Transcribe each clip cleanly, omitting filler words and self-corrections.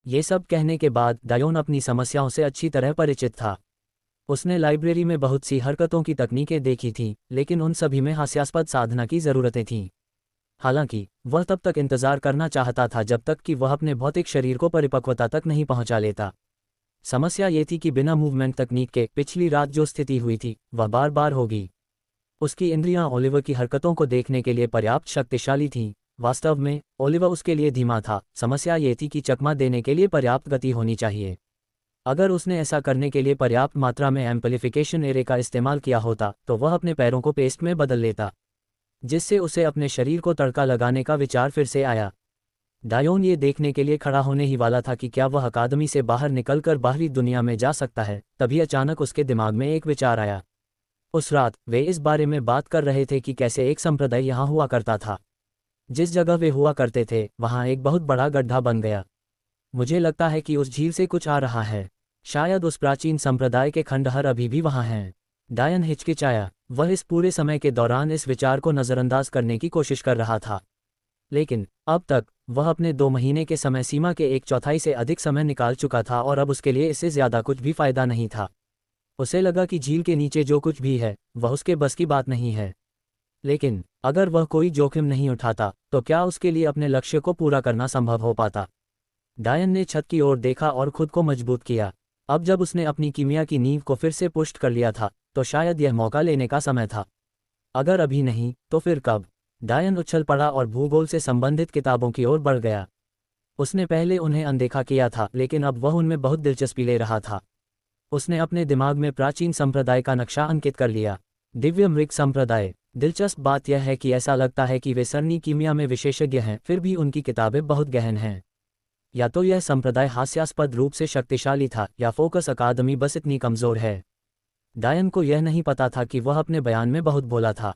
ये सब कहने के बाद डायोन अपनी समस्याओं से अच्छी तरह परिचित था। उसने लाइब्रेरी में बहुत सी हरकतों की तकनीकें देखी थीं, लेकिन उन सभी में हास्यास्पद साधना की ज़रूरतें थीं। हालांकि वह तब तक इंतज़ार करना चाहता था जब तक कि वह अपने भौतिक शरीर को परिपक्वता तक नहीं पहुंचा लेता। समस्या ये थी कि बिना मूवमेंट तकनीक के पिछली रात जो स्थिति हुई थी वह बार बार होगी। उसकी इंद्रियां ओलिवर की हरकतों को देखने के लिए पर्याप्त शक्तिशाली थीं। वास्तव में ओलिवर उसके लिए धीमा था। समस्या ये थी कि चकमा देने के लिए पर्याप्त गति होनी चाहिए। अगर उसने ऐसा करने के लिए पर्याप्त मात्रा में एम्पलीफिकेशन एरे का इस्तेमाल किया होता तो वह अपने पैरों को पेस्ट में बदल लेता, जिससे उसे अपने शरीर को तड़का लगाने का विचार फिर से आया। डायोन ये देखने के लिए खड़ा होने ही वाला था कि क्या वह अकादमी से बाहर निकलकर बाहरी दुनिया में जा सकता है, तभी अचानक उसके दिमाग में एक विचार आया। उस रात वे इस बारे में बात कर रहे थे कि कैसे एक संप्रदाय यहाँ हुआ करता था। जिस जगह वे हुआ करते थे वहाँ एक बहुत बड़ा गड्ढा बन गया। मुझे लगता है कि उस झील से कुछ आ रहा है। शायद उस प्राचीन संप्रदाय के खंडहर अभी भी वहाँ हैं। डायन हिचकिचाया। वह इस पूरे समय के दौरान इस विचार को नज़रअंदाज करने की कोशिश कर रहा था, लेकिन अब तक वह अपने 2 महीने के समय सीमा के 1/4 से अधिक समय निकाल चुका था और अब उसके लिए इससे ज़्यादा कुछ भी फ़ायदा नहीं था। उसे लगा कि झील के नीचे जो कुछ भी है वह उसके बस की बात नहीं है, लेकिन अगर वह कोई जोखिम नहीं उठाता तो क्या उसके लिए अपने लक्ष्य को पूरा करना संभव हो पाता। डायन ने छत की ओर देखा और खुद को मजबूत किया। अब जब उसने अपनी कीमिया की नींव को फिर से पुष्ट कर लिया था तो शायद यह मौका लेने का समय था। अगर अभी नहीं तो फिर कब। डायन उछल पड़ा और भूगोल से संबंधित किताबों की ओर बढ़ गया। उसने पहले उन्हें अनदेखा किया था, लेकिन अब वह उनमें बहुत दिलचस्पी ले रहा था। उसने अपने दिमाग में प्राचीन संप्रदाय का नक्शा अंकित कर लिया। दिव्य मृग संप्रदाय। दिलचस्प बात यह है कि ऐसा लगता है कि वे सरनी कीमिया में विशेषज्ञ हैं, फिर भी उनकी किताबें बहुत गहन हैं। या तो यह संप्रदाय हास्यास्पद रूप से शक्तिशाली था या फोकस अकादमी बस इतनी कमज़ोर है। डायन को यह नहीं पता था कि वह अपने बयान में बहुत बोला था।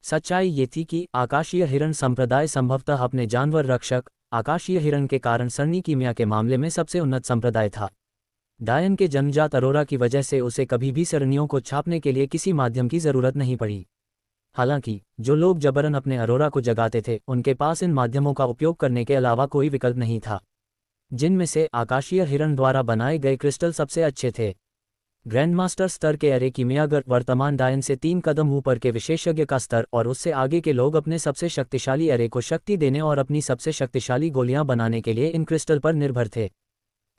सच्चाई ये थी कि आकाशीय हिरण संप्रदाय संभवतः अपने जानवर रक्षक आकाशीय हिरण के कारण सरनी कीमिया के मामले में सबसे उन्नत संप्रदाय था। डायन के जन्मजात अरोरा की वजह से उसे कभी भी सरणियों को छापने के लिए किसी माध्यम की ज़रूरत नहीं पड़ी। हालांकि जो लोग जबरन अपने अरोरा को जगाते थे उनके पास इन माध्यमों का उपयोग करने के अलावा कोई विकल्प नहीं था, जिनमें से आकाशीय हिरण द्वारा बनाए गए क्रिस्टल सबसे अच्छे थे। ग्रैंडमास्टर स्तर के एरे कीमियागर वर्तमान डायन से 3 कदम ऊपर के विशेषज्ञ का स्तर और उससे आगे के लोग अपने सबसे शक्तिशाली एरे को शक्ति देने और अपनी सबसे शक्तिशाली गोलियां बनाने के लिए इन क्रिस्टल पर निर्भर थे।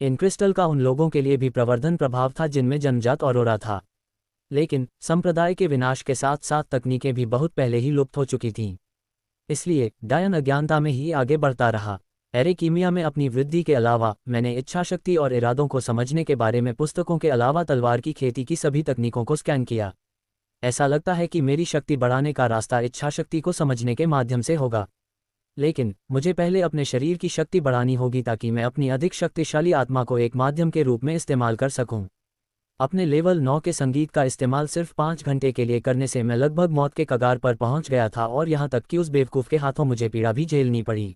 इन क्रिस्टल का उन लोगों के लिए भी प्रवर्धन प्रभाव था जिनमें जन्मजात ऑरोरा था, लेकिन संप्रदाय के विनाश के साथ साथ तकनीकें भी बहुत पहले ही लुप्त हो चुकी थीं। इसलिए डायन अज्ञानता में ही आगे बढ़ता रहा। एरे कीमिया में अपनी वृद्धि के अलावा मैंने इच्छाशक्ति और इरादों को समझने के बारे में पुस्तकों के अलावा तलवार की खेती की सभी तकनीकों को स्कैन किया। ऐसा लगता है कि मेरी शक्ति बढ़ाने का रास्ता इच्छाशक्ति को समझने के माध्यम से होगा, लेकिन मुझे पहले अपने शरीर की शक्ति बढ़ानी होगी ताकि मैं अपनी अधिक शक्तिशाली आत्मा को एक माध्यम के रूप में इस्तेमाल कर सकूं। अपने लेवल 9 के संगीत का इस्तेमाल सिर्फ 5 घंटे के लिए करने से मैं लगभग मौत के कगार पर पहुंच गया था और यहां तक कि उस बेवकूफ़ के हाथों मुझे पीड़ा भी झेलनी पड़ी।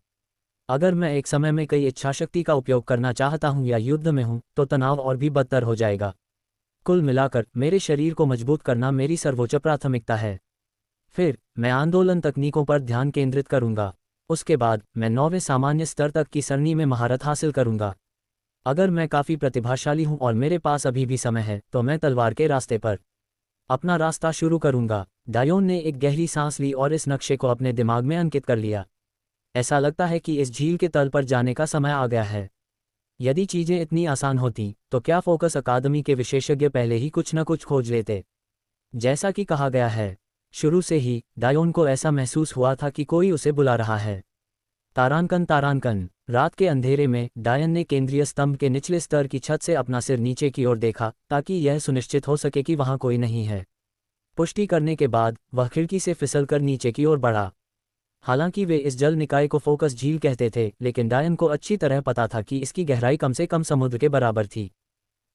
अगर मैं एक समय में कई इच्छाशक्ति का उपयोग करना चाहता हूं या युद्ध में हूं तो तनाव और भी बदतर हो जाएगा। कुल मिलाकर मेरे शरीर को मजबूत करना मेरी सर्वोच्च प्राथमिकता है। फिर मैं आंदोलन तकनीकों पर ध्यान केंद्रित करूंगा। उसके बाद मैं 9वें सामान्य स्तर तक की सरणी में महारत हासिल करूंगा। अगर मैं काफ़ी प्रतिभाशाली हूं और मेरे पास अभी भी समय है तो मैं तलवार के रास्ते पर अपना रास्ता शुरू करूंगा। डायोन ने एक गहरी सांस ली और इस नक्शे को अपने दिमाग में अंकित कर लिया। ऐसा लगता है कि इस झील के तल पर जाने का समय आ गया है। यदि चीज़ें इतनी आसान होती तो क्या फोकस अकादमी के विशेषज्ञ पहले ही कुछ न कुछ खोज लेते। जैसा कि कहा गया है, शुरू से ही डायोन को ऐसा महसूस हुआ था कि कोई उसे बुला रहा है। तारांकन तारांकन। रात के अंधेरे में डायन ने केंद्रीय स्तंभ के निचले स्तर की छत से अपना सिर नीचे की ओर देखा ताकि यह सुनिश्चित हो सके कि वहां कोई नहीं है। पुष्टि करने के बाद वह खिड़की से फिसलकर नीचे की ओर बढ़ा। हालांकि वे इस जल निकाय को फोकस झील कहते थे, लेकिन डायन को अच्छी तरह पता था कि इसकी गहराई कम से कम समुद्र के बराबर थी।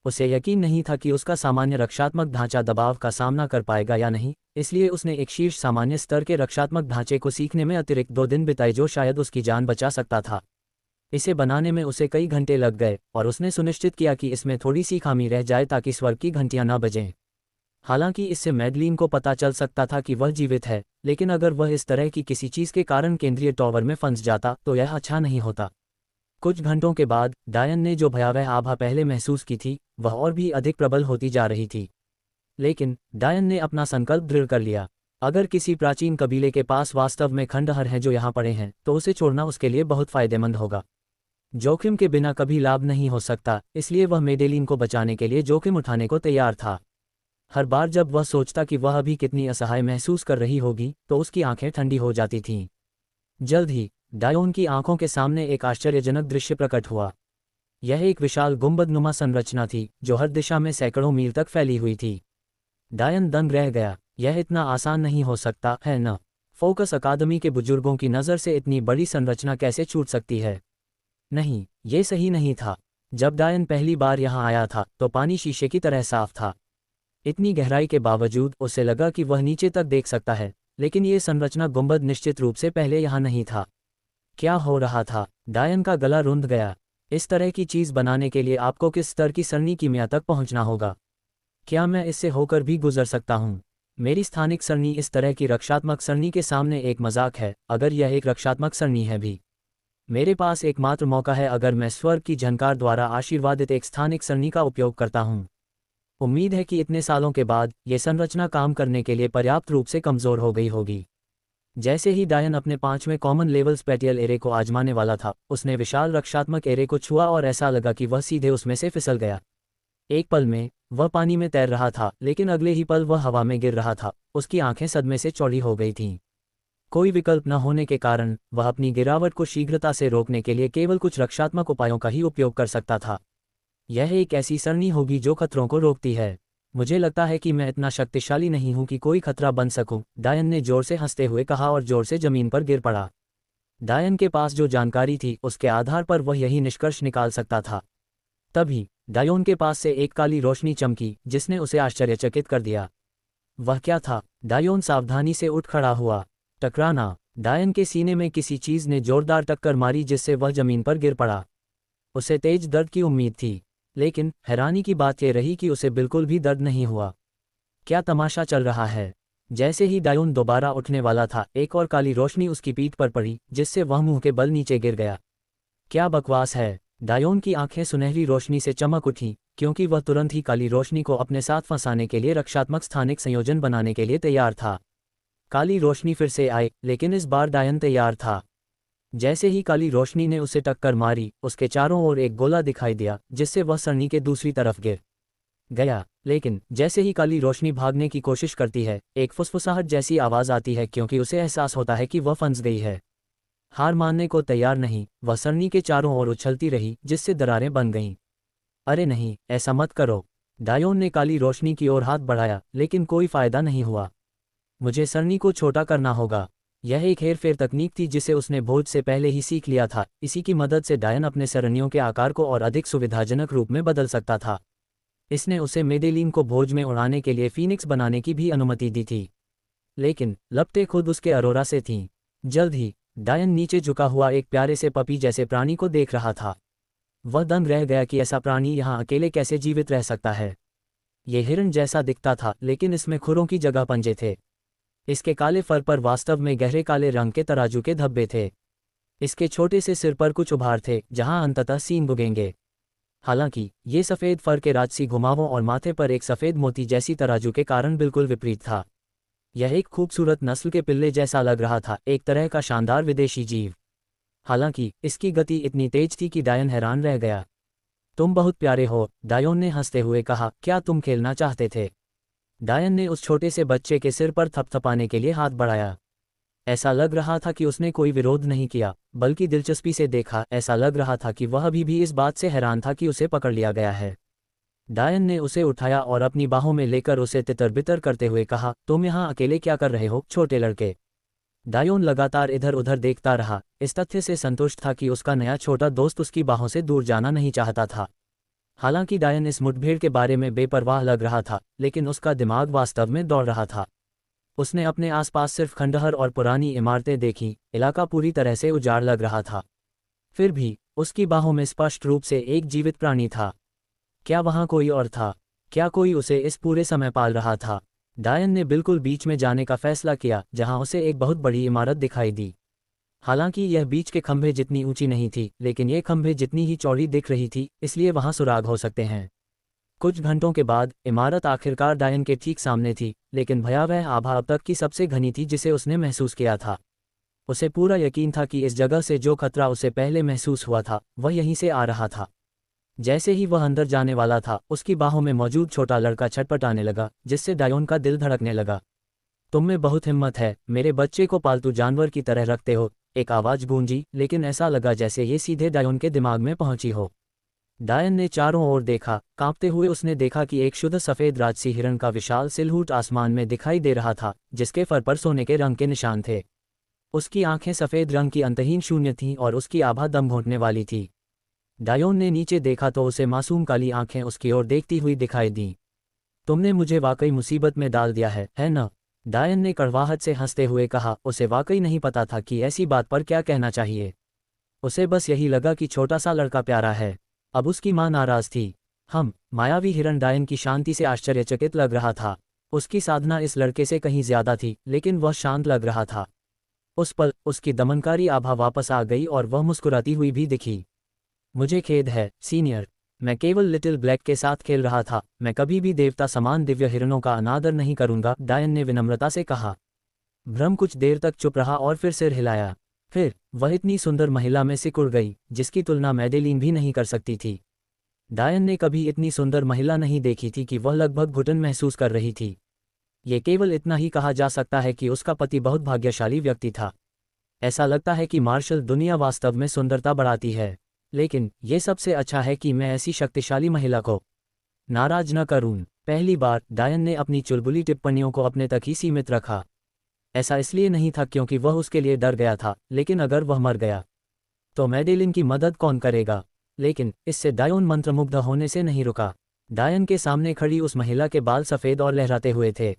उसे यकीन नहीं था कि उसका सामान्य रक्षात्मक ढांचा दबाव का सामना कर पाएगा या नहीं, इसलिए उसने एक शीर्ष सामान्य स्तर के रक्षात्मक ढांचे को सीखने में अतिरिक्त 2 दिन बिताए जो शायद उसकी जान बचा सकता था। इसे बनाने में उसे कई घंटे लग गए और उसने सुनिश्चित किया कि इसमें थोड़ी सी खामी रह जाए ताकि स्वर्ग की घंटियां न बजें। हालांकि इससे मैडलीन को पता चल सकता था कि वह जीवित है, लेकिन अगर वह इस तरह की किसी चीज़ के कारण केंद्रीय टॉवर में फंस जाता तो यह अच्छा नहीं होता। कुछ घंटों के बाद डायन ने जो भयावह आभा पहले महसूस की थी वह और भी अधिक प्रबल होती जा रही थी। लेकिन डायन ने अपना संकल्प दृढ़ कर लिया। अगर किसी प्राचीन कबीले के पास वास्तव में खंडहर हैं जो यहाँ पड़े हैं तो उसे छोड़ना उसके लिए बहुत फायदेमंद होगा। जोखिम के बिना कभी लाभ नहीं हो सकता, इसलिए वह मेडेलिन को बचाने के लिए जोखिम उठाने को तैयार था। हर बार जब वह सोचता कि वह अभी कितनी असहाय महसूस कर रही होगी तो उसकी आंखें ठंडी हो जाती थीं। जल्द ही डायोन की आंखों के सामने एक आश्चर्यजनक दृश्य प्रकट हुआ। यह एक विशाल गुंबदनुमा संरचना थी जो हर दिशा में सैकड़ों मील तक फैली हुई थी। डायन दंग रह गया। यह इतना आसान नहीं हो सकता है न। फोकस अकादमी के बुजुर्गों की नज़र से इतनी बड़ी संरचना कैसे छूट सकती है? नहीं, ये सही नहीं था। जब डायन पहली बार यहाँ आया था तो पानी शीशे की तरह साफ था। इतनी गहराई के बावजूद उसे लगा कि वह नीचे तक देख सकता है, लेकिन ये संरचना गुंबद निश्चित रूप से पहले यहाँ नहीं था। क्या हो रहा था? डायन का गला रुंध गया। इस तरह की चीज़ बनाने के लिए आपको किस स्तर की सरनी कीमिया तक पहुंचना होगा? क्या मैं इससे होकर भी गुजर सकता हूं? मेरी स्थानिक सरनी इस तरह की रक्षात्मक सरनी के सामने एक मजाक है, अगर यह एक रक्षात्मक सरनी है भी। मेरे पास एकमात्र मौका है अगर मैं स्वर्ग की झनकार द्वारा आशीर्वादित एक स्थानिक सरनी का उपयोग करता हूं। उम्मीद है कि इतने सालों के बाद ये संरचना काम करने के लिए पर्याप्त रूप से कमज़ोर हो गई होगी। जैसे ही डायन अपने 5वें कॉमन लेवल स्पेटियल एरे को आजमाने वाला था, उसने विशाल रक्षात्मक एरे को छुआ और ऐसा लगा कि वह सीधे उसमें से फिसल गया। एक पल में वह पानी में तैर रहा था, लेकिन अगले ही पल वह हवा में गिर रहा था। उसकी आंखें सदमे से चौड़ी हो गई थीं। कोई विकल्प न होने के कारण वह अपनी गिरावट को शीघ्रता से रोकने के लिए केवल कुछ रक्षात्मक उपायों का ही उपयोग कर सकता था। यह एक ऐसी सरणी होगी जो खतरों को रोकती है। मुझे लगता है कि मैं इतना शक्तिशाली नहीं हूं कि कोई खतरा बन सकूं, डायन ने जोर से हंसते हुए कहा और जोर से जमीन पर गिर पड़ा। डायन के पास जो जानकारी थी उसके आधार पर वह यही निष्कर्ष निकाल सकता था। तभी डायोन के पास से एक काली रोशनी चमकी जिसने उसे आश्चर्यचकित कर दिया। वह क्या था? डायोन सावधानी से उठ खड़ा हुआ। टकराना! डायन के सीने में किसी चीज़ ने जोरदार टक्कर मारी जिससे वह जमीन पर गिर पड़ा। उसे तेज दर्द की उम्मीद थी, लेकिन हैरानी की बात यह रही कि उसे बिल्कुल भी दर्द नहीं हुआ। क्या तमाशा चल रहा है? जैसे ही डायोन दोबारा उठने वाला था, एक और काली रोशनी उसकी पीठ पर पड़ी जिससे वह मुंह के बल नीचे गिर गया। क्या बकवास है? डायोन की आंखें सुनहरी रोशनी से चमक उठीं, क्योंकि वह तुरंत ही काली रोशनी को अपने साथ फंसाने के लिए रक्षात्मक स्थानिक संयोजन बनाने के लिए तैयार था। काली रोशनी फिर से आई, लेकिन इस बार डायन तैयार था। जैसे ही काली रोशनी ने उसे टक्कर मारी, उसके चारों ओर एक गोला दिखाई दिया जिससे वह सरनी के दूसरी तरफ गिर गया। लेकिन जैसे ही काली रोशनी भागने की कोशिश करती है, एक फुसफुसाहट जैसी आवाज़ आती है क्योंकि उसे एहसास होता है कि वह फंस गई है। हार मानने को तैयार नहीं, वह सरनी के चारों ओर उछलती रही जिससे दरारें बन गईं। अरे नहीं, ऐसा मत करो! डायोन ने काली रोशनी की ओर हाथ बढ़ाया, लेकिन कोई फायदा नहीं हुआ। मुझे सरनी को छोटा करना होगा। यह एक हेरफेर तकनीक थी जिसे उसने भोज से पहले ही सीख लिया था। इसी की मदद से डायन अपने सरनियों के आकार को और अधिक सुविधाजनक रूप में बदल सकता था। इसने उसे मेडेलिन को भोज में उड़ाने के लिए फीनिक्स बनाने की भी अनुमति दी थी, लेकिन लपटें खुद उसके अरोरा से थीं। जल्द ही डायन नीचे झुका हुआ एक प्यारे से पपी जैसे प्राणी को देख रहा था। वह दंग रह गया कि ऐसा प्राणी यहाँ अकेले कैसे जीवित रह सकता है। ये हिरण जैसा दिखता था, लेकिन इसमें खुरों की जगह पंजे थे। इसके काले फर पर वास्तव में गहरे काले रंग के तराजू के धब्बे थे। इसके छोटे से सिर पर कुछ उभार थे जहां अंततः सींग उगेंगे। हालांकि ये सफ़ेद फर के राजसी घुमावों और माथे पर एक सफ़ेद मोती जैसी तराजू के कारण बिल्कुल विपरीत था। यह एक खूबसूरत नस्ल के पिल्ले जैसा लग रहा था, एक तरह का शानदार विदेशी जीव। हालांकि इसकी गति इतनी तेज थी कि डायन हैरान रह गया। तुम बहुत प्यारे हो, डायोन ने हंसते हुए कहा। क्या तुम खेलना चाहते थे? डायन ने उस छोटे से बच्चे के सिर पर थपथपाने के लिए हाथ बढ़ाया। ऐसा लग रहा था कि उसने कोई विरोध नहीं किया, बल्कि दिलचस्पी से देखा। ऐसा लग रहा था कि वह अभी भी इस बात से हैरान था कि उसे पकड़ लिया गया है। डायन ने उसे उठाया और अपनी बाहों में लेकर उसे तितर-बितर करते हुए कहा, तुम यहाँ अकेले क्या कर रहे हो, छोटे लड़के? डायोन लगातार इधर उधर देखता रहा, इस तथ्य से संतुष्ट था कि उसका नया छोटा दोस्त उसकी बाहों से दूर जाना नहीं चाहता था। हालांकि डायन इस मुठभेड़ के बारे में बेपरवाह लग रहा था, लेकिन उसका दिमाग वास्तव में दौड़ रहा था। उसने अपने आसपास सिर्फ खंडहर और पुरानी इमारतें देखीं, इलाका पूरी तरह से उजाड़ लग रहा था। फिर भी उसकी बाहों में स्पष्ट रूप से एक जीवित प्राणी था। क्या वहाँ कोई और था? क्या कोई उसे इस पूरे समय पाल रहा था? डायन ने बिल्कुल बीच में जाने का फैसला किया, जहाँ उसे एक बहुत बड़ी इमारत दिखाई दी। हालांकि यह बीच के खंभे जितनी ऊंची नहीं थी, लेकिन ये खंभे जितनी ही चौड़ी दिख रही थी, इसलिए वहां सुराग हो सकते हैं। कुछ घंटों के बाद इमारत आखिरकार डायन के ठीक सामने थी, लेकिन भयावह आभा अब तक की सबसे घनी थी जिसे उसने महसूस किया था। उसे पूरा यकीन था कि इस जगह से जो खतरा उसे पहले महसूस हुआ था वह यहीं से आ रहा था। जैसे ही वह अंदर जाने वाला था, उसकी बाहों में मौजूद छोटा लड़का छटपटाने लगा, जिससे डायोन का दिल धड़कने लगा। तुम में बहुत हिम्मत है, मेरे बच्चे को पालतू जानवर की तरह रखते हो, एक आवाज़ गूंजी, लेकिन ऐसा लगा जैसे ये सीधे डायोन के दिमाग में पहुंची हो। डायन ने चारों ओर देखा। कांपते हुए उसने देखा कि एक शुद्ध सफ़ेद राजसी हिरण का विशाल सिलहूट आसमान में दिखाई दे रहा था, जिसके फर पर सोने के रंग के निशान थे। उसकी आंखें सफ़ेद रंग की अंतहीन शून्य थीं और उसकी आभा दम घोंटने वाली थी। डायोन ने नीचे देखा तो उसे मासूम काली आंखें उसकी ओर देखती हुई दिखाई दीं। तुमने मुझे वाकई मुसीबत में डाल दिया है न? डायन ने कड़वाहट से हंसते हुए कहा। उसे वाकई नहीं पता था कि ऐसी बात पर क्या कहना चाहिए। उसे बस यही लगा कि छोटा सा लड़का प्यारा है। अब उसकी मां नाराज थी। मायावी हिरण डायन की शांति से आश्चर्यचकित लग रहा था। उसकी साधना इस लड़के से कहीं ज्यादा थी, लेकिन वह शांत लग रहा था। उस पल उसकी दमनकारी आभा वापस आ गई और वह मुस्कुराती हुई भी दिखी। मुझे खेद है सीनियर, मैं केवल लिटिल ब्लैक के साथ खेल रहा था। मैं कभी भी देवता समान दिव्य हिरणों का अनादर नहीं करूंगा, डायन ने विनम्रता से कहा। भ्रम कुछ देर तक चुप रहा और फिर सिर हिलाया। फिर वह इतनी सुंदर महिला में सिकुड़ गई जिसकी तुलना मैडेलिन भी नहीं कर सकती थी। डायन ने कभी इतनी सुंदर महिला नहीं देखी थी कि वह लगभग घुटन महसूस कर रही थी। ये केवल इतना ही कहा जा सकता है कि उसका पति बहुत भाग्यशाली व्यक्ति था। ऐसा लगता है कि मार्शल दुनिया वास्तव में सुंदरता बढ़ाती है, लेकिन यह सबसे अच्छा है कि मैं ऐसी शक्तिशाली महिला को नाराज न करूं। पहली बार डायन ने अपनी चुलबुली टिप्पणियों को अपने तक ही सीमित रखा। ऐसा इसलिए नहीं था क्योंकि वह उसके लिए डर गया था, लेकिन अगर वह मर गया तो मैडेलिन की मदद कौन करेगा। लेकिन इससे डायोन मंत्रमुग्ध होने से नहीं रुका। डायन के सामने खड़ी उस महिला के बाल सफ़ेद और लहराते हुए थे।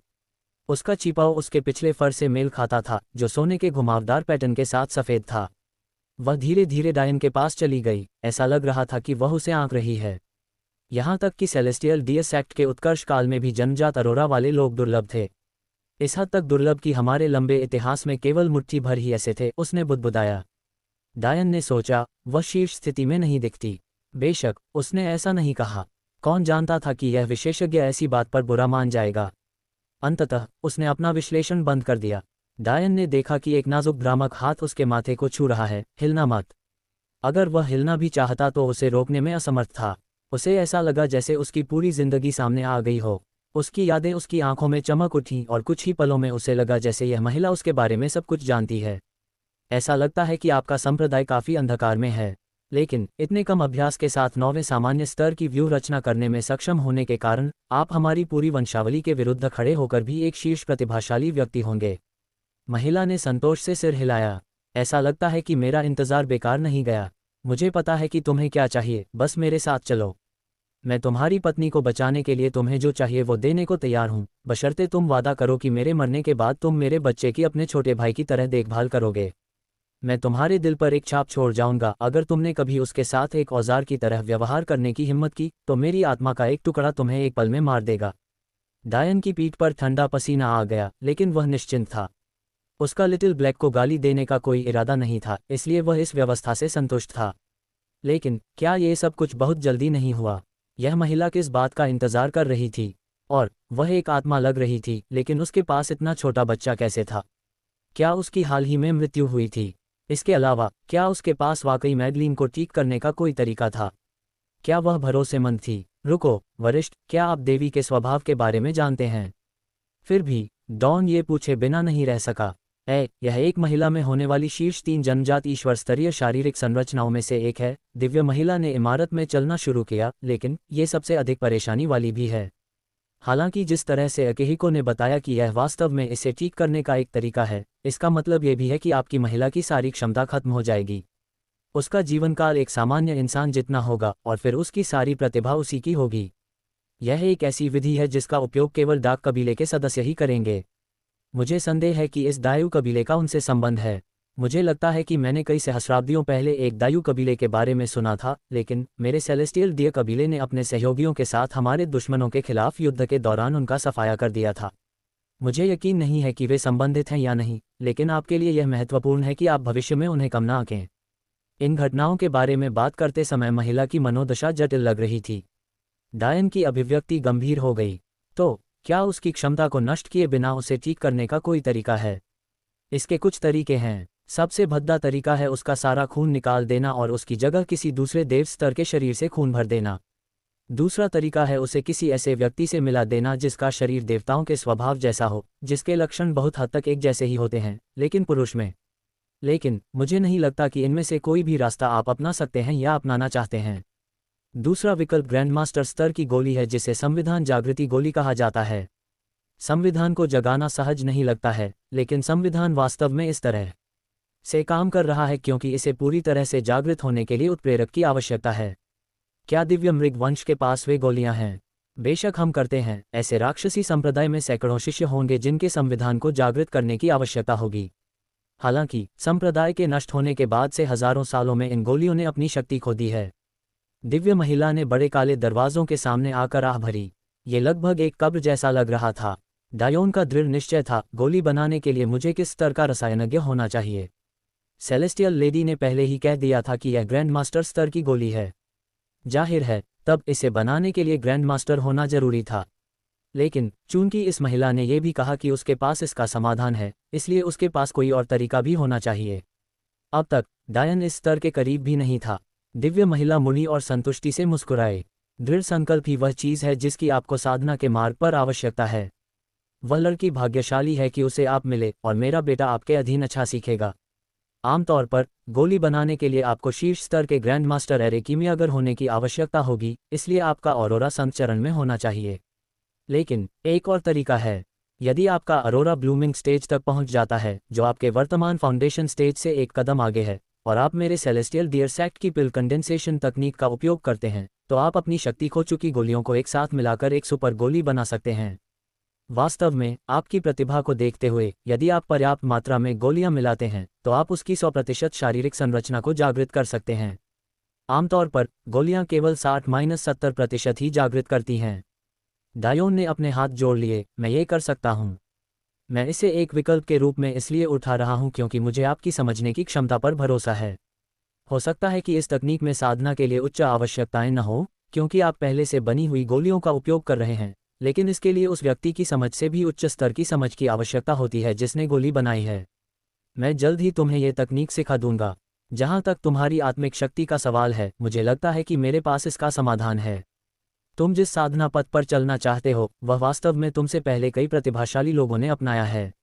उसका छिपाव उसके पिछले फर से मेल खाता था, जो सोने के घुमावदार पैटर्न के साथ सफ़ेद था। वह धीरे धीरे डायन के पास चली गई। ऐसा लग रहा था कि वह उसे आंक रही है। यहाँ तक कि सेलेस्टियल डियस एक्ट के उत्कर्ष काल में भी जन्मजात अरोरा वाले लोग दुर्लभ थे। इस हद तक दुर्लभ कि हमारे लंबे इतिहास में केवल मुट्ठी भर ही ऐसे थे, उसने बुदबुदाया। डायन ने सोचा, वह शीर्ष स्थिति में नहीं दिखती। बेशक उसने ऐसा नहीं कहा। कौन जानता था कि यह विशेषज्ञ ऐसी बात पर बुरा मान जाएगा। अंततः उसने अपना विश्लेषण बंद कर दिया। डायन ने देखा कि एक नाजुक भ्रामक हाथ उसके माथे को छू रहा है। हिलना मत। अगर वह हिलना भी चाहता तो उसे रोकने में असमर्थ था। उसे ऐसा लगा जैसे उसकी पूरी जिंदगी सामने आ गई हो। उसकी यादें उसकी आंखों में चमक उठीं और कुछ ही पलों में उसे लगा जैसे यह महिला उसके बारे में सब कुछ जानती है। ऐसा लगता है कि आपका संप्रदाय काफ़ी अंधकार में है, लेकिन इतने कम अभ्यास के साथ 9वें सामान्य स्तर की व्यूह रचना करने में सक्षम होने के कारण आप हमारी पूरी वंशावली के विरुद्ध खड़े होकर भी एक शीर्ष प्रतिभाशाली व्यक्ति होंगे। महिला ने संतोष से सिर हिलाया। ऐसा लगता है कि मेरा इंतज़ार बेकार नहीं गया। मुझे पता है कि तुम्हें क्या चाहिए, बस मेरे साथ चलो। मैं तुम्हारी पत्नी को बचाने के लिए तुम्हें जो चाहिए वो देने को तैयार हूँ, बशर्ते तुम वादा करो कि मेरे मरने के बाद तुम मेरे बच्चे की अपने छोटे भाई की तरह देखभाल करोगे। मैं तुम्हारे दिल पर एक छाप छोड़ जाऊंगा। अगर तुमने कभी उसके साथ एक औजार की तरह व्यवहार करने की हिम्मत की तो मेरी आत्मा का एक टुकड़ा तुम्हें एक पल में मार देगा। डायन की पीठ पर ठंडा पसीना आ गया, लेकिन वह निश्चिंत था। उसका लिटिल ब्लैक को गाली देने का कोई इरादा नहीं था, इसलिए वह इस व्यवस्था से संतुष्ट था। लेकिन क्या ये सब कुछ बहुत जल्दी नहीं हुआ? यह महिला किस बात का इंतजार कर रही थी? और वह एक आत्मा लग रही थी, लेकिन उसके पास इतना छोटा बच्चा कैसे था? क्या उसकी हाल ही में मृत्यु हुई थी? इसके अलावा क्या उसके पास वाकई मैडलिन को ठीक करने का कोई तरीका था? क्या वह भरोसेमंद थी? रुको वरिष्ठ, क्या आप देवी के स्वभाव के बारे में जानते हैं? फिर भी डॉन ये पूछे बिना नहीं रह सका। यह एक महिला में होने वाली शीर्ष 3 जन्मजात ईश्वर स्तरीय शारीरिक संरचनाओं में से एक है। दिव्य महिला ने इमारत में चलना शुरू किया, लेकिन ये सबसे अधिक परेशानी वाली भी है। हालांकि जिस तरह से अकेहिको ने बताया कि यह वास्तव में इसे ठीक करने का एक तरीका है, इसका मतलब यह भी है कि आपकी महिला की सारी क्षमता खत्म हो जाएगी। उसका जीवनकाल एक सामान्य इंसान जितना होगा और फिर उसकी सारी प्रतिभा उसी की होगी। यह एक ऐसी विधि है जिसका उपयोग केवल डाक कबीले के सदस्य ही करेंगे। मुझे संदेह है कि इस दायु कबीले का उनसे संबंध है। मुझे लगता है कि मैंने कई सहस्राब्दियों पहले एक दायु कबीले के बारे में सुना था, लेकिन मेरे सेलेस्टियल डिय कबीले ने अपने सहयोगियों के साथ हमारे दुश्मनों के खिलाफ युद्ध के दौरान उनका सफाया कर दिया था। मुझे यकीन नहीं है कि वे संबंधित हैं या नहीं, लेकिन आपके लिए यह महत्वपूर्ण है कि आप भविष्य में उन्हें कम ना आंकें। इन घटनाओं के बारे में बात करते समय महिला की मनोदशा जटिल लग रही थी। डायन की अभिव्यक्ति गंभीर हो गई। तो क्या उसकी क्षमता को नष्ट किए बिना उसे ठीक करने का कोई तरीका है? इसके कुछ तरीके हैं। सबसे भद्दा तरीका है उसका सारा खून निकाल देना और उसकी जगह किसी दूसरे देव स्तर के शरीर से खून भर देना। दूसरा तरीका है उसे किसी ऐसे व्यक्ति से मिला देना जिसका शरीर देवताओं के स्वभाव जैसा हो, जिसके लक्षण बहुत हद तक एक जैसे ही होते हैं, लेकिन पुरुष में। लेकिन मुझे नहीं लगता कि इनमें से कोई भी रास्ता आप अपना सकते हैं या अपनाना चाहते हैं। दूसरा विकल्प ग्रैंडमास्टर स्तर की गोली है, जिसे संविधान जागृति गोली कहा जाता है। संविधान को जगाना सहज नहीं लगता है, लेकिन संविधान वास्तव में इस तरह से काम कर रहा है क्योंकि इसे पूरी तरह से जागृत होने के लिए उत्प्रेरक की आवश्यकता है। क्या दिव्य मृग वंश के पास वे गोलियां हैं? बेशक हम करते हैं। ऐसे राक्षसी संप्रदाय में सैकड़ों शिष्य होंगे जिनके संविधान को जागृत करने की आवश्यकता होगी। हालांकि संप्रदाय के नष्ट होने के बाद से हजारों सालों में इन गोलियों ने अपनी शक्ति खो दी है। दिव्य महिला ने बड़े काले दरवाजों के सामने आकर आह भरी। ये लगभग एक कब्र जैसा लग रहा था। डायोन का दृढ़ निश्चय था, गोली बनाने के लिए मुझे किस स्तर का रसायनज्ञ होना चाहिए। सेलेस्टियल लेडी ने पहले ही कह दिया था कि यह ग्रैंडमास्टर स्तर की गोली है। जाहिर है, तब इसे बनाने के लिए ग्रैंडमास्टर होना जरूरी था। लेकिन चूंकि इस महिला ने यह भी कहा कि उसके पास इसका समाधान है, इसलिए उसके पास कोई और तरीका भी होना चाहिए। अब तक डायन इस स्तर के करीब भी नहीं था। दिव्य महिला मुड़ी और संतुष्टि से मुस्कुराए। दृढ़ संकल्प ही वह चीज़ है जिसकी आपको साधना के मार्ग पर आवश्यकता है। वह लड़की भाग्यशाली है कि उसे आप मिले और मेरा बेटा आपके अधीन अच्छा सीखेगा। आमतौर पर गोली बनाने के लिए आपको शीर्ष स्तर के ग्रैंडमास्टर एरेकीमियागर होने की आवश्यकता होगी, इसलिए आपका ऑरोरा संत चरण में होना चाहिए। लेकिन एक और तरीका है। यदि आपका अरोरा ब्लूमिंग स्टेज तक पहुंच जाता है, जो आपके वर्तमान फाउंडेशन स्टेज से एक कदम आगे है, और आप मेरे सेलेस्टियल डियर सैक्ट की पिल कंडेंसेशन तकनीक का उपयोग करते हैं, तो आप अपनी शक्ति खो चुकी गोलियों को एक साथ मिलाकर एक सुपर गोली बना सकते हैं। वास्तव में आपकी प्रतिभा को देखते हुए, यदि आप पर्याप्त मात्रा में गोलियां मिलाते हैं, तो आप उसकी 100% शारीरिक संरचना को जागृत कर सकते हैं। आमतौर पर गोलियां केवल 60-70% ही जागृत करती हैं। डायोन ने अपने हाथ जोड़ लिए। मैं ये कर सकता हूँ। मैं इसे एक विकल्प के रूप में इसलिए उठा रहा हूँ क्योंकि मुझे आपकी समझने की क्षमता पर भरोसा है। हो सकता है कि इस तकनीक में साधना के लिए उच्च आवश्यकताएं न हो, क्योंकि आप पहले से बनी हुई गोलियों का उपयोग कर रहे हैं, लेकिन इसके लिए उस व्यक्ति की समझ से भी उच्च स्तर की समझ की आवश्यकता होती है जिसने गोली बनाई है। मैं जल्द ही तुम्हें यह तकनीक सिखा दूंगा। जहां तक तुम्हारी आत्मिक शक्ति का सवाल है, मुझे लगता है कि मेरे पास इसका समाधान है। तुम जिस साधना पथ पर चलना चाहते हो, वह वास्तव में तुमसे पहले कई प्रतिभाशाली लोगों ने अपनाया है।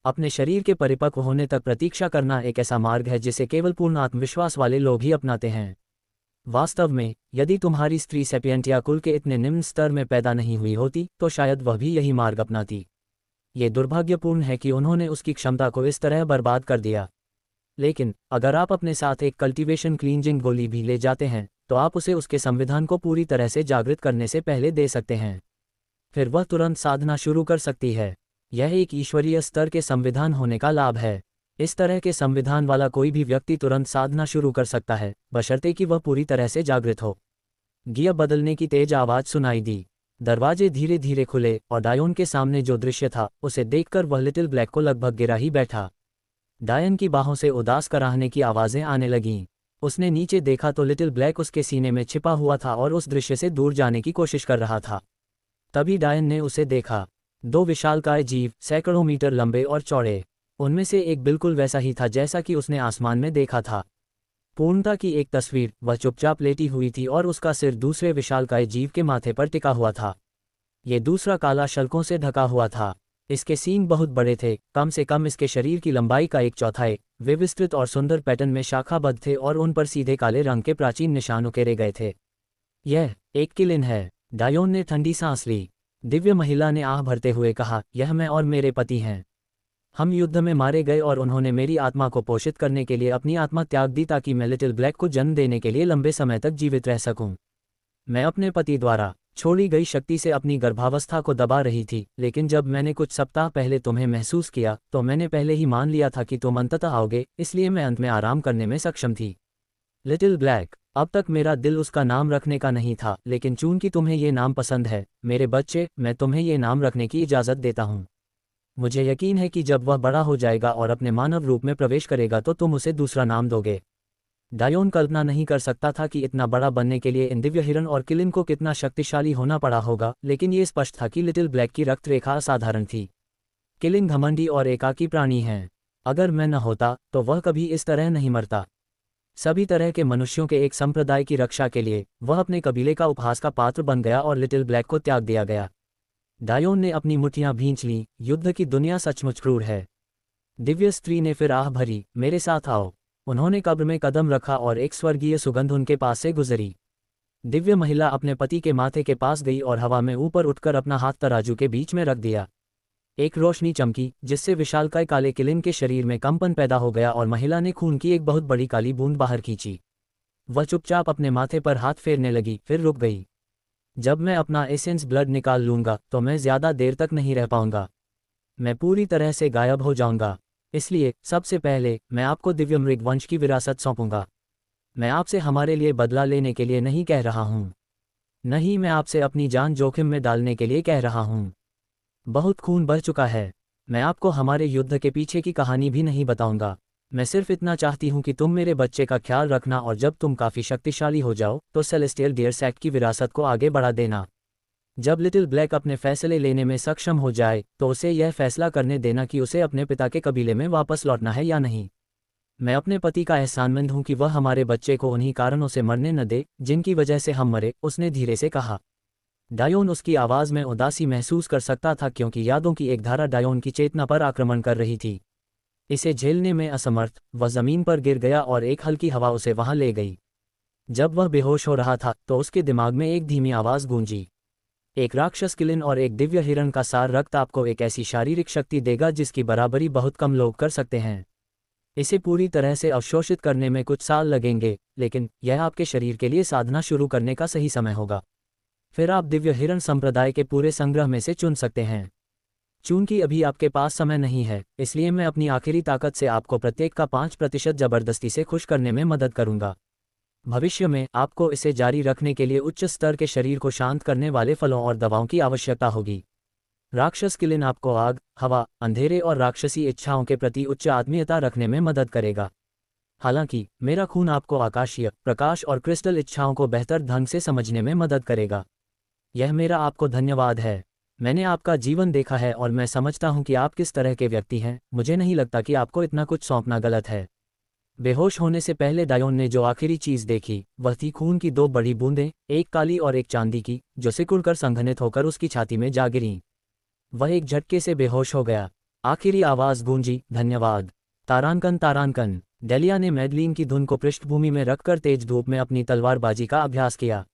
अपने शरीर के परिपक्व होने तक प्रतीक्षा करना एक ऐसा मार्ग है जिसे केवल पूर्ण आत्मविश्वास वाले लोग ही अपनाते हैं। वास्तव में, यदि तुम्हारी स्त्री सेपियंटिया कुल के इतने निम्न स्तर में पैदा नहीं हुई होती, तो शायद वह भी यही मार्ग अपनाती। ये दुर्भाग्यपूर्ण है कि उन्होंने उसकी क्षमता को इस तरह बर्बाद कर दिया। लेकिन अगर आप अपने साथ एक कल्टीवेशन क्लींजिंग गोली भी ले जाते हैं, तो आप उसे उसके संविधान को पूरी तरह से जागृत करने से पहले दे सकते हैं। फिर वह तुरंत साधना शुरू कर सकती है। यह एक ईश्वरीय स्तर के संविधान होने का लाभ है। इस तरह के संविधान वाला कोई भी व्यक्ति तुरंत साधना शुरू कर सकता है, बशर्ते कि वह पूरी तरह से जागृत हो। गियर बदलने की तेज आवाज सुनाई दी। दरवाजे धीरे धीरे खुले और डायोन के सामने जो दृश्य था, उसे देखकर वह लिटिल ब्लैक को लगभग गिरा ही बैठा। डायन की बाहों से उदास कराहने की आवाजें आने लगीं। उसने नीचे देखा तो लिटिल ब्लैक उसके सीने में छिपा हुआ था और उस दृश्य से दूर जाने की कोशिश कर रहा था। तभी डायन ने उसे देखा। दो विशालकाय जीव, सैकड़ों मीटर लंबे और चौड़े। उनमें से एक बिल्कुल वैसा ही था जैसा कि उसने आसमान में देखा था। पूर्णता की एक तस्वीर। वह चुपचाप लेटी हुई थी और उसका सिर दूसरे विशालकाय जीव के माथे पर टिका हुआ था। ये दूसरा काला शल्कों से ढका हुआ था। इसके सींग बहुत बड़े थे, कम से कम इसके शरीर की लंबाई का 1/4। वे विस्तृत और सुंदर पैटर्न में शाखाबद्ध थे और उन पर सीधे काले रंग के प्राचीन निशान उकेरे गए थे। यह एक किलिन है। डायोन ने ठंडी सांस ली। दिव्य महिला ने आह भरते हुए कहा, यह मैं और मेरे पति हैं। हम युद्ध में मारे गए और उन्होंने मेरी आत्मा को पोषित करने के लिए अपनी आत्मा त्याग दी ताकि मैं लिटिल ब्लैक को जन्म देने के लिए लंबे समय तक जीवित रह सकूं। मैं अपने पति द्वारा छोड़ी गई शक्ति से अपनी गर्भावस्था को दबा रही थी, लेकिन जब मैंने कुछ सप्ताह पहले तुम्हें महसूस किया, तो मैंने पहले ही मान लिया था कि तुम अंततः आओगे, इसलिए मैं अंत में आराम करने में सक्षम थी। Little black. अब तक मेरा दिल उसका नाम रखने का नहीं था, लेकिन चूंकि तुम्हें ये नाम पसंद है, मेरे बच्चे, मैं तुम्हें ये नाम रखने की इजाज़त देता हूँ। मुझे यकीन है कि जब वह बड़ा हो जाएगा और अपने मानव रूप में प्रवेश करेगा तो तुम उसे दूसरा नाम दोगे। डायोन कल्पना नहीं कर सकता था कि इतना बड़ा बनने के लिए इन दिव्य हिरन और किलिन को कितना शक्तिशाली होना पड़ा होगा, लेकिन ये स्पष्ट था कि लिटिल ब्लैक की रक्त रेखा असाधारण थी। किलिन घमंडी और एकाकी प्राणी हैं। अगर मैं न होता तो वह कभी इस तरह नहीं मरता। सभी तरह के मनुष्यों के एक संप्रदाय की रक्षा के लिए वह अपने कबीले का उपहास का पात्र बन गया और लिटिल ब्लैक को त्याग दिया गया। डायोन ने अपनी मुट्ठियां भींच लीं, युद्ध की दुनिया सचमुच क्रूर है। दिव्य स्त्री ने फिर आह भरी, मेरे साथ आओ। उन्होंने कब्र में कदम रखा और एक स्वर्गीय सुगंध उनके पास से गुजरी। दिव्य महिला अपने पति के माथे के पास गई और हवा में ऊपर उठकर अपना हाथ तराजू के बीच में रख दिया। एक रोशनी चमकी जिससे विशालकाय काले किलिन के शरीर में कंपन पैदा हो गया और महिला ने खून की एक बहुत बड़ी काली बूंद बाहर खींची। वह चुपचाप अपने माथे पर हाथ फेरने लगी, फिर रुक गई। जब मैं अपना एसेंस ब्लड निकाल लूंगा तो मैं ज्यादा देर तक नहीं रह पाऊंगा। मैं पूरी तरह से गायब हो जाऊंगा। इसलिए सबसे पहले मैं आपको दिव्य मृग वंश की विरासत सौंपूंगा। मैं आपसे हमारे लिए बदला लेने के लिए नहीं कह रहा हूं। नहीं, मैं आपसे अपनी जान जोखिम में डालने के लिए कह रहा हूं। बहुत खून बह चुका है। मैं आपको हमारे युद्ध के पीछे की कहानी भी नहीं बताऊंगा। मैं सिर्फ इतना चाहती हूं कि तुम मेरे बच्चे का ख्याल रखना और जब तुम काफ़ी शक्तिशाली हो जाओ तो सेलेस्टियल डियर सेक्ट की विरासत को आगे बढ़ा देना। जब लिटिल ब्लैक अपने फैसले लेने में सक्षम हो जाए तो उसे यह फैसला करने देना कि उसे अपने पिता के कबीले में वापस लौटना है या नहीं। मैं अपने पति का एहसानमंद हूं कि वह हमारे बच्चे को उन्हीं कारणों से मरने न दे जिनकी वजह से हम मरे, उसने धीरे से कहा। डायोन उसकी आवाज़ में उदासी महसूस कर सकता था क्योंकि यादों की एक धारा डायोन की चेतना पर आक्रमण कर रही थी। इसे झेलने में असमर्थ वह ज़मीन पर गिर गया और एक हल्की हवा उसे वहां ले गई। जब वह बेहोश हो रहा था तो उसके दिमाग में एक धीमी आवाज़ गूंजी, एक राक्षस किलिन और एक दिव्य हिरण का सार रक्त आपको एक ऐसी शारीरिक शक्ति देगा जिसकी बराबरी बहुत कम लोग कर सकते हैं। इसे पूरी तरह से अवशोषित करने में कुछ साल लगेंगे, लेकिन यह आपके शरीर के लिए साधना शुरू करने का सही समय होगा। फिर आप दिव्य हिरण संप्रदाय के पूरे संग्रह में से चुन सकते हैं। चूंकि अभी आपके पास समय नहीं है, इसलिए मैं अपनी आखिरी ताकत से आपको प्रत्येक का 5% जबरदस्ती से खुश करने में मदद करूंगा। भविष्य में आपको इसे जारी रखने के लिए उच्च स्तर के शरीर को शांत करने वाले फलों और दवाओं की आवश्यकता होगी। राक्षस किलिन आपको आग, हवा, अंधेरे और राक्षसी इच्छाओं के प्रति उच्च आत्मीयता रखने में मदद करेगा। हालांकि मेरा खून आपको आकाशीय, प्रकाश और क्रिस्टल इच्छाओं को बेहतर ढंग से समझने में मदद करेगा। यह मेरा आपको धन्यवाद है। मैंने आपका जीवन देखा है और मैं समझता हूं कि आप किस तरह के व्यक्ति हैं। मुझे नहीं लगता कि आपको इतना कुछ सौंपना गलत है। बेहोश होने से पहले डायोन ने जो आखिरी चीज देखी वह थी खून की 2 बड़ी बूंदें, एक काली और एक चांदी की, जो सिकुड़कर संघनित होकर उसकी छाती में जा गिरीं। वह एक झटके से बेहोश हो गया। आखिरी आवाज गूंजी, धन्यवाद तारांकन तारांकन। डेलिया ने मैडलिन की धुन को पृष्ठभूमि में रखकर तेज धूप में अपनी तलवारबाजी का अभ्यास किया।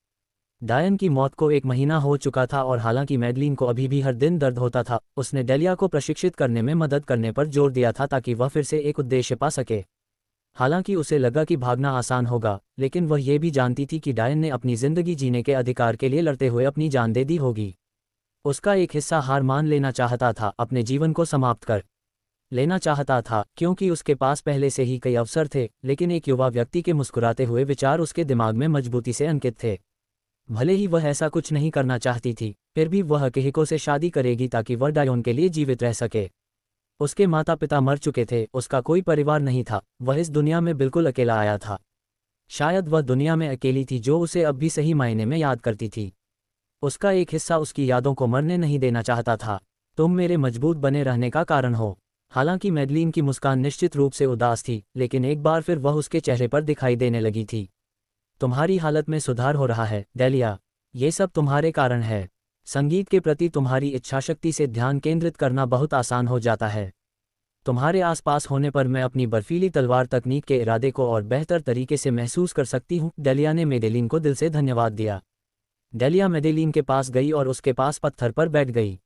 डायन की मौत को 1 महीना हो चुका था और हालांकि मैडलिन को अभी भी हर दिन दर्द होता था, उसने डेलिया को प्रशिक्षित करने में मदद करने पर जोर दिया था ताकि वह फिर से एक उद्देश्य पा सके। हालांकि उसे लगा कि भागना आसान होगा, लेकिन वह ये भी जानती थी कि डायन ने अपनी जिंदगी जीने के अधिकार के लिए लड़ते हुए अपनी जान दे दी होगी। उसका एक हिस्सा हार मान लेना चाहता था, अपने जीवन को समाप्त कर लेना चाहता था, क्योंकि उसके पास पहले से ही कई अवसर थे, लेकिन एक युवा व्यक्ति के मुस्कुराते हुए विचार उसके दिमाग में मजबूती से अंकित थे। भले ही वह ऐसा कुछ नहीं करना चाहती थी, फिर भी वह केहिको से शादी करेगी ताकि वह डायोन के लिए जीवित रह सके। उसके माता पिता मर चुके थे, उसका कोई परिवार नहीं था, वह इस दुनिया में बिल्कुल अकेला आया था। शायद वह दुनिया में अकेली थी जो उसे अब भी सही मायने में याद करती थी। उसका एक हिस्सा उसकी यादों को मरने नहीं देना चाहता था। तुम मेरे मजबूत बने रहने का कारण हो। हालांकि मैडलिन की मुस्कान निश्चित रूप से उदास थी, लेकिन एक बार फिर वह उसके चेहरे पर दिखाई देने लगी थी। तुम्हारी हालत में सुधार हो रहा है डेलिया, ये सब तुम्हारे कारण है। संगीत के प्रति तुम्हारी इच्छाशक्ति से ध्यान केंद्रित करना बहुत आसान हो जाता है। तुम्हारे आसपास होने पर मैं अपनी बर्फीली तलवार तकनीक के इरादे को और बेहतर तरीके से महसूस कर सकती हूँ। डेलिया ने मेडेलिन को दिल से धन्यवाद दिया। डेलिया मेडेलिन के पास गई और उसके पास पत्थर पर बैठ गई।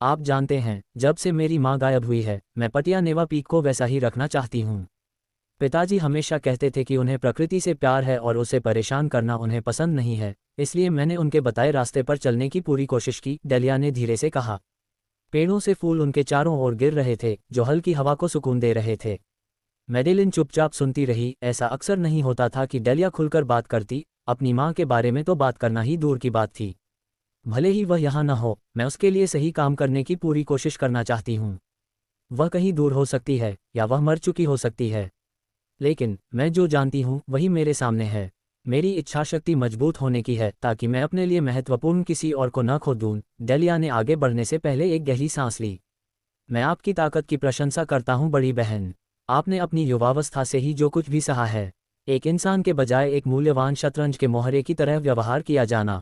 आप जानते हैं, जब से मेरी माँ गायब हुई है, मैं पटिया नेवा पीक को वैसा ही रखना चाहती हूँ। पिताजी हमेशा कहते थे कि उन्हें प्रकृति से प्यार है और उसे परेशान करना उन्हें पसंद नहीं है, इसलिए मैंने उनके बताए रास्ते पर चलने की पूरी कोशिश की, डेलिया ने धीरे से कहा। पेड़ों से फूल उनके चारों ओर गिर रहे थे, जो हल्की हवा को सुकून दे रहे थे। मेडेलिन चुपचाप सुनती रही। ऐसा अक्सर नहीं होता था कि डेलिया खुलकर बात करती, अपनी माँ के बारे में तो बात करना ही दूर की बात थी। भले ही वह यहाँ न हो, मैं उसके लिए सही काम करने की पूरी कोशिश करना चाहती हूँ। वह कहीं दूर हो सकती है या वह मर चुकी हो सकती है, लेकिन मैं जो जानती हूँ वही मेरे सामने है। मेरी इच्छाशक्ति मजबूत होने की है ताकि मैं अपने लिए महत्वपूर्ण किसी और को न खो दूँ। डेलिया ने आगे बढ़ने से पहले एक गहरी सांस ली। मैं आपकी ताकत की प्रशंसा करता हूँ बड़ी बहन। आपने अपनी युवावस्था से ही जो कुछ भी सहा है, एक इंसान के बजाय एक मूल्यवान शतरंज के मोहरे की तरह व्यवहार किया जाना,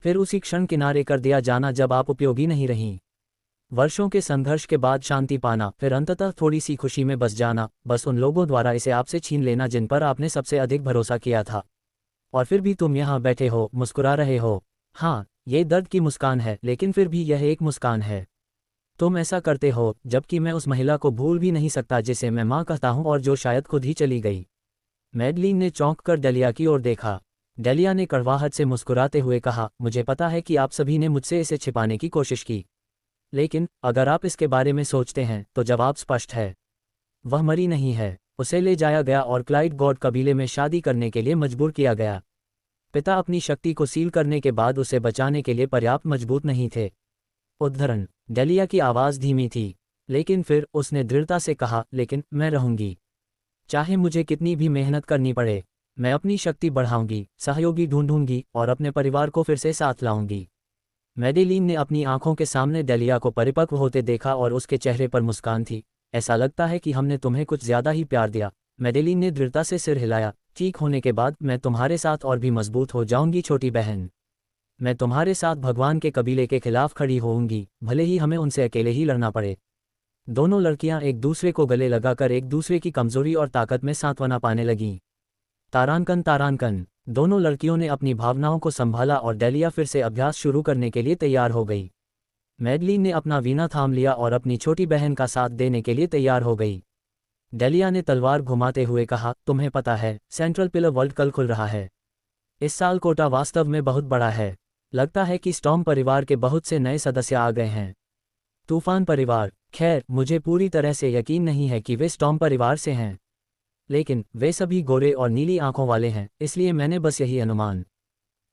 फिर उसी क्षण किनारे कर दिया जाना जब आप उपयोगी नहीं रहीं। वर्षों के संघर्ष के बाद शांति पाना, फिर अंततः थोड़ी सी खुशी में बस जाना, बस उन लोगों द्वारा इसे आपसे छीन लेना जिन पर आपने सबसे अधिक भरोसा किया था। और फिर भी तुम यहाँ बैठे हो, मुस्कुरा रहे हो। हाँ, ये दर्द की मुस्कान है, लेकिन फिर भी यह एक मुस्कान है। तुम ऐसा करते हो जबकि मैं उस महिला को भूल भी नहीं सकता जिसे मैं माँ कहता हूँ और जो शायद खुद ही चली गई। मैडलिन ने चौंक कर डेलिया की ओर देखा। डेलिया ने कड़वाहट से मुस्कुराते हुए कहा, मुझे पता है कि आप सभी ने मुझसे इसे छिपाने की कोशिश की, लेकिन अगर आप इसके बारे में सोचते हैं तो जवाब स्पष्ट है। वह मरी नहीं है। उसे ले जाया गया और क्लाइड गॉड कबीले में शादी करने के लिए मजबूर किया गया। पिता अपनी शक्ति को सील करने के बाद उसे बचाने के लिए पर्याप्त मजबूत नहीं थे। उद्धरण। डेलिया की आवाज़ धीमी थी, लेकिन फिर उसने दृढ़ता से कहा, लेकिन मैं रहूंगी। चाहे मुझे कितनी भी मेहनत करनी पड़े, मैं अपनी शक्ति बढ़ाऊंगी, सहयोगी ढूंढूंगी और अपने परिवार को फिर से साथ लाऊंगी। मैडेलीन ने अपनी आंखों के सामने डेलिया को परिपक्व होते देखा और उसके चेहरे पर मुस्कान थी। ऐसा लगता है कि हमने तुम्हें कुछ ज्यादा ही प्यार दिया। मैडेलीन ने दृढ़ता से सिर हिलाया। ठीक होने के बाद मैं तुम्हारे साथ और भी मजबूत हो जाऊंगी छोटी बहन। मैं तुम्हारे साथ भगवान के कबीले के खिलाफ खड़ी होऊंगी, भले ही हमें उनसे अकेले ही लड़ना पड़े। दोनों लड़कियां एक दूसरे को गले लगाकर एक दूसरे की कमजोरी और ताकत में सांत्वना पाने लगीं। तारांकन तारांकन। दोनों लड़कियों ने अपनी भावनाओं को संभाला और डेलिया फिर से अभ्यास शुरू करने के लिए तैयार हो गई। मैडलिन ने अपना वीणा थाम लिया और अपनी छोटी बहन का साथ देने के लिए तैयार हो गई। डेलिया ने तलवार घुमाते हुए कहा, तुम्हें पता है, सेंट्रल पिलर वर्ल्ड कल खुल रहा है। इस साल कोटा वास्तव में बहुत बड़ा है। लगता है कि स्टॉर्म परिवार के बहुत से नए सदस्य आ गए हैं। तूफान परिवार। खैर, मुझे पूरी तरह से यकीन नहीं है कि वे स्टॉर्म परिवार से हैं, लेकिन वे सभी गोरे और नीली आंखों वाले हैं, इसलिए मैंने बस यही अनुमान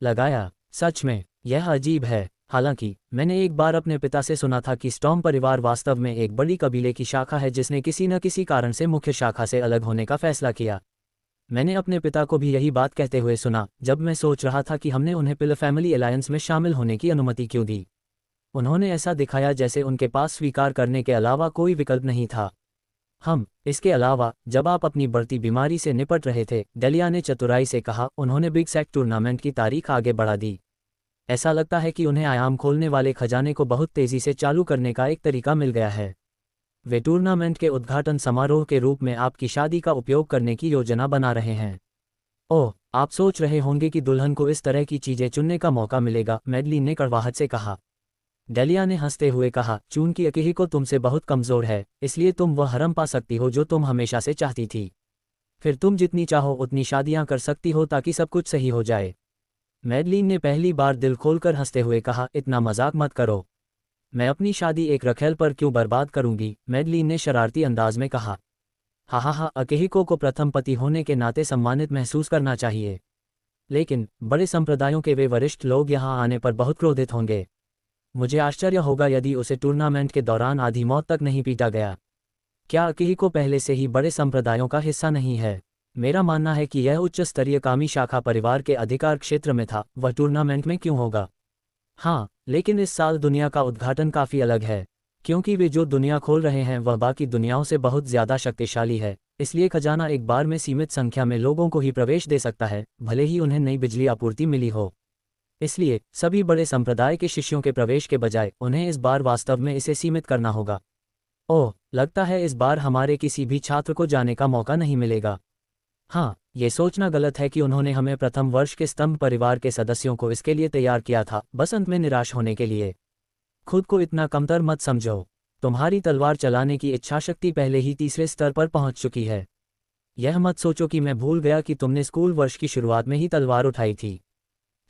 लगाया। सच में यह अजीब है। हालांकि मैंने एक बार अपने पिता से सुना था कि स्टॉर्म परिवार वास्तव में एक बड़ी कबीले की शाखा है जिसने किसी न किसी कारण से मुख्य शाखा से अलग होने का फैसला किया। मैंने अपने पिता को भी यही बात कहते हुए सुना जब मैं सोच रहा था कि हमने उन्हें पिलर फैमिली अलायंस में शामिल होने की अनुमति क्यों दी। उन्होंने ऐसा दिखाया जैसे उनके पास स्वीकार करने के अलावा कोई विकल्प नहीं था। इसके अलावा, जब आप अपनी बढ़ती बीमारी से निपट रहे थे, डेलिया ने चतुराई से कहा, उन्होंने बिग सैक टूर्नामेंट की तारीख आगे बढ़ा दी। ऐसा लगता है कि उन्हें आयाम खोलने वाले खजाने को बहुत तेजी से चालू करने का एक तरीका मिल गया है। वे टूर्नामेंट के उद्घाटन समारोह के रूप में आपकी शादी का उपयोग करने की योजना बना रहे हैं। ओह, आप सोच रहे होंगे कि दुल्हन को इस तरह की चीजें चुनने का मौका मिलेगा, मैडलिन ने कड़वाहट से कहा। डेलिया ने हंसते हुए कहा, चूंकि अकेहिको तुमसे बहुत कमजोर है, इसलिए तुम वह हरम पा सकती हो जो तुम हमेशा से चाहती थी। फिर तुम जितनी चाहो उतनी शादियां कर सकती हो ताकि सब कुछ सही हो जाए। मैडलिन ने पहली बार दिल खोलकर हंसते हुए कहा, इतना मजाक मत करो। मैं अपनी शादी एक रखेल पर क्यों बर्बाद करूंगी, मैडलिन ने शरारती अंदाज में कहा। हा, अकेहिको को प्रथम पति होने के नाते सम्मानित महसूस करना चाहिए, लेकिन बड़े संप्रदायों के वे वरिष्ठ लोग यहाँ आने पर बहुत क्रोधित होंगे। मुझे आश्चर्य होगा यदि उसे टूर्नामेंट के दौरान आधी मौत तक नहीं पीटा गया। क्या अकेहिको पहले से ही बड़े संप्रदायों का हिस्सा नहीं है? मेरा मानना है कि यह उच्च स्तरीय कामी शाखा परिवार के अधिकार क्षेत्र में था, वह टूर्नामेंट में क्यों होगा? हाँ, लेकिन इस साल दुनिया का उद्घाटन काफ़ी अलग है, क्योंकि वे जो दुनिया खोल रहे हैं वह बाकी दुनियाओं से बहुत ज़्यादा शक्तिशाली है। इसलिए खजाना एक बार में सीमित संख्या में लोगों को ही प्रवेश दे सकता है, भले ही उन्हें नई बिजली आपूर्ति मिली हो। इसलिए सभी बड़े संप्रदाय के शिष्यों के प्रवेश के बजाय उन्हें इस बार वास्तव में इसे सीमित करना होगा। ओह, लगता है इस बार हमारे किसी भी छात्र को जाने का मौका नहीं मिलेगा। हाँ, ये सोचना गलत है कि उन्होंने हमें प्रथम वर्ष के स्तंभ परिवार के सदस्यों को इसके लिए तैयार किया था, बस अंत में निराश होने के लिए। खुद को इतना कमतर मत समझो। तुम्हारी तलवार चलाने की इच्छाशक्ति पहले ही तीसरे स्तर पर पहुंच चुकी है। यह मत सोचो कि मैं भूल गया कि तुमने स्कूल वर्ष की शुरुआत में ही तलवार उठाई थी।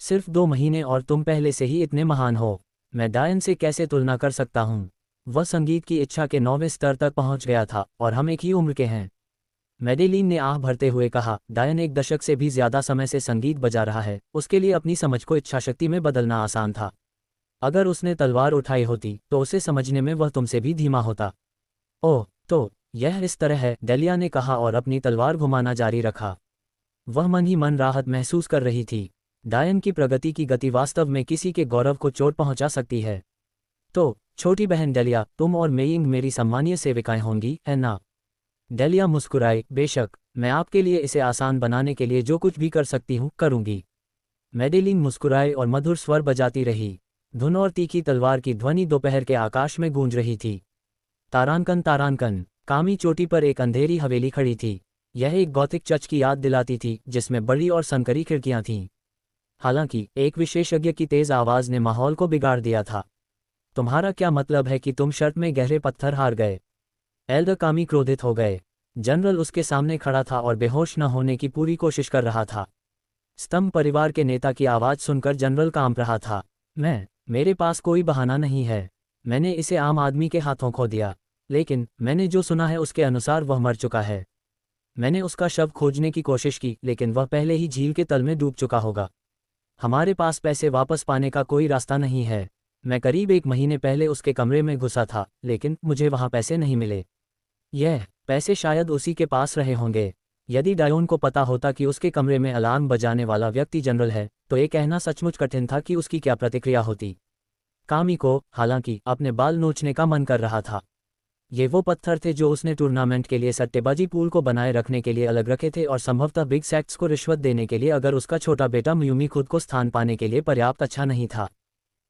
सिर्फ 2 महीने और तुम पहले से ही इतने महान हो। मैं डायन से कैसे तुलना कर सकता हूँ? वह संगीत की इच्छा के 9वें स्तर तक पहुँच गया था और हम एक ही उम्र के हैं। मैडेलीन ने आह भरते हुए कहा, डायन 1 दशक से भी ज्यादा समय से संगीत बजा रहा है, उसके लिए अपनी समझ को इच्छाशक्ति में बदलना आसान था। अगर उसने तलवार उठाई होती तो उसे समझने में वह तुमसे भी धीमा होता। ओह, तो यह इस तरह है, डेलिया ने कहा और अपनी तलवार घुमाना जारी रखा। वह मन ही मन राहत महसूस कर रही थी। डायन की प्रगति की गति वास्तव में किसी के गौरव को चोट पहुंचा सकती है। तो छोटी बहन डेलिया, तुम और मेइंग मेरी सम्मानीय सेविकाएं होंगी, है ना? डेलिया मुस्कुराई, बेशक, मैं आपके लिए इसे आसान बनाने के लिए जो कुछ भी कर सकती हूँ करूँगी। मैडेलिन मुस्कुराई और मधुर स्वर बजाती रही। धुन और तीखी तलवार की ध्वनि दोपहर के आकाश में गूंज रही थी। तारांकन तारांकन। कामी चोटी पर एक अंधेरी हवेली खड़ी थी। यह एक गॉथिक चर्च की याद दिलाती थी जिसमें बड़ी और सनकरी खिड़कियां थीं। हालांकि एक विशेषज्ञ की तेज आवाज ने माहौल को बिगाड़ दिया था। तुम्हारा क्या मतलब है कि तुम शर्त में गहरे पत्थर हार गए? एल्डर कामी क्रोधित हो गए। जनरल उसके सामने खड़ा था और बेहोश न होने की पूरी कोशिश कर रहा था। स्तंभ परिवार के नेता की आवाज सुनकर जनरल कांप रहा था। मेरे पास कोई बहाना नहीं है। मैंने इसे आम आदमी के हाथों खो दिया, लेकिन मैंने जो सुना है उसके अनुसार वह मर चुका है। मैंने उसका शव खोजने की कोशिश की, लेकिन वह पहले ही झील के तल में डूब चुका होगा। हमारे पास पैसे वापस पाने का कोई रास्ता नहीं है। मैं करीब 1 महीने पहले उसके कमरे में घुसा था, लेकिन मुझे वहां पैसे नहीं मिले। यह पैसे शायद उसी के पास रहे होंगे। यदि डायोन को पता होता कि उसके कमरे में अलार्म बजाने वाला व्यक्ति जनरल है, तो ये कहना सचमुच कठिन था कि उसकी क्या प्रतिक्रिया होती। कामी को, हालांकि, अपने बाल नोचने का मन कर रहा था। ये वो पत्थर थे जो उसने टूर्नामेंट के लिए सट्टेबाजी पूल को बनाए रखने के लिए अलग रखे थे, और संभवतः बिग सैक्स को रिश्वत देने के लिए अगर उसका छोटा बेटा म्यूमी खुद को स्थान पाने के लिए पर्याप्त अच्छा नहीं था।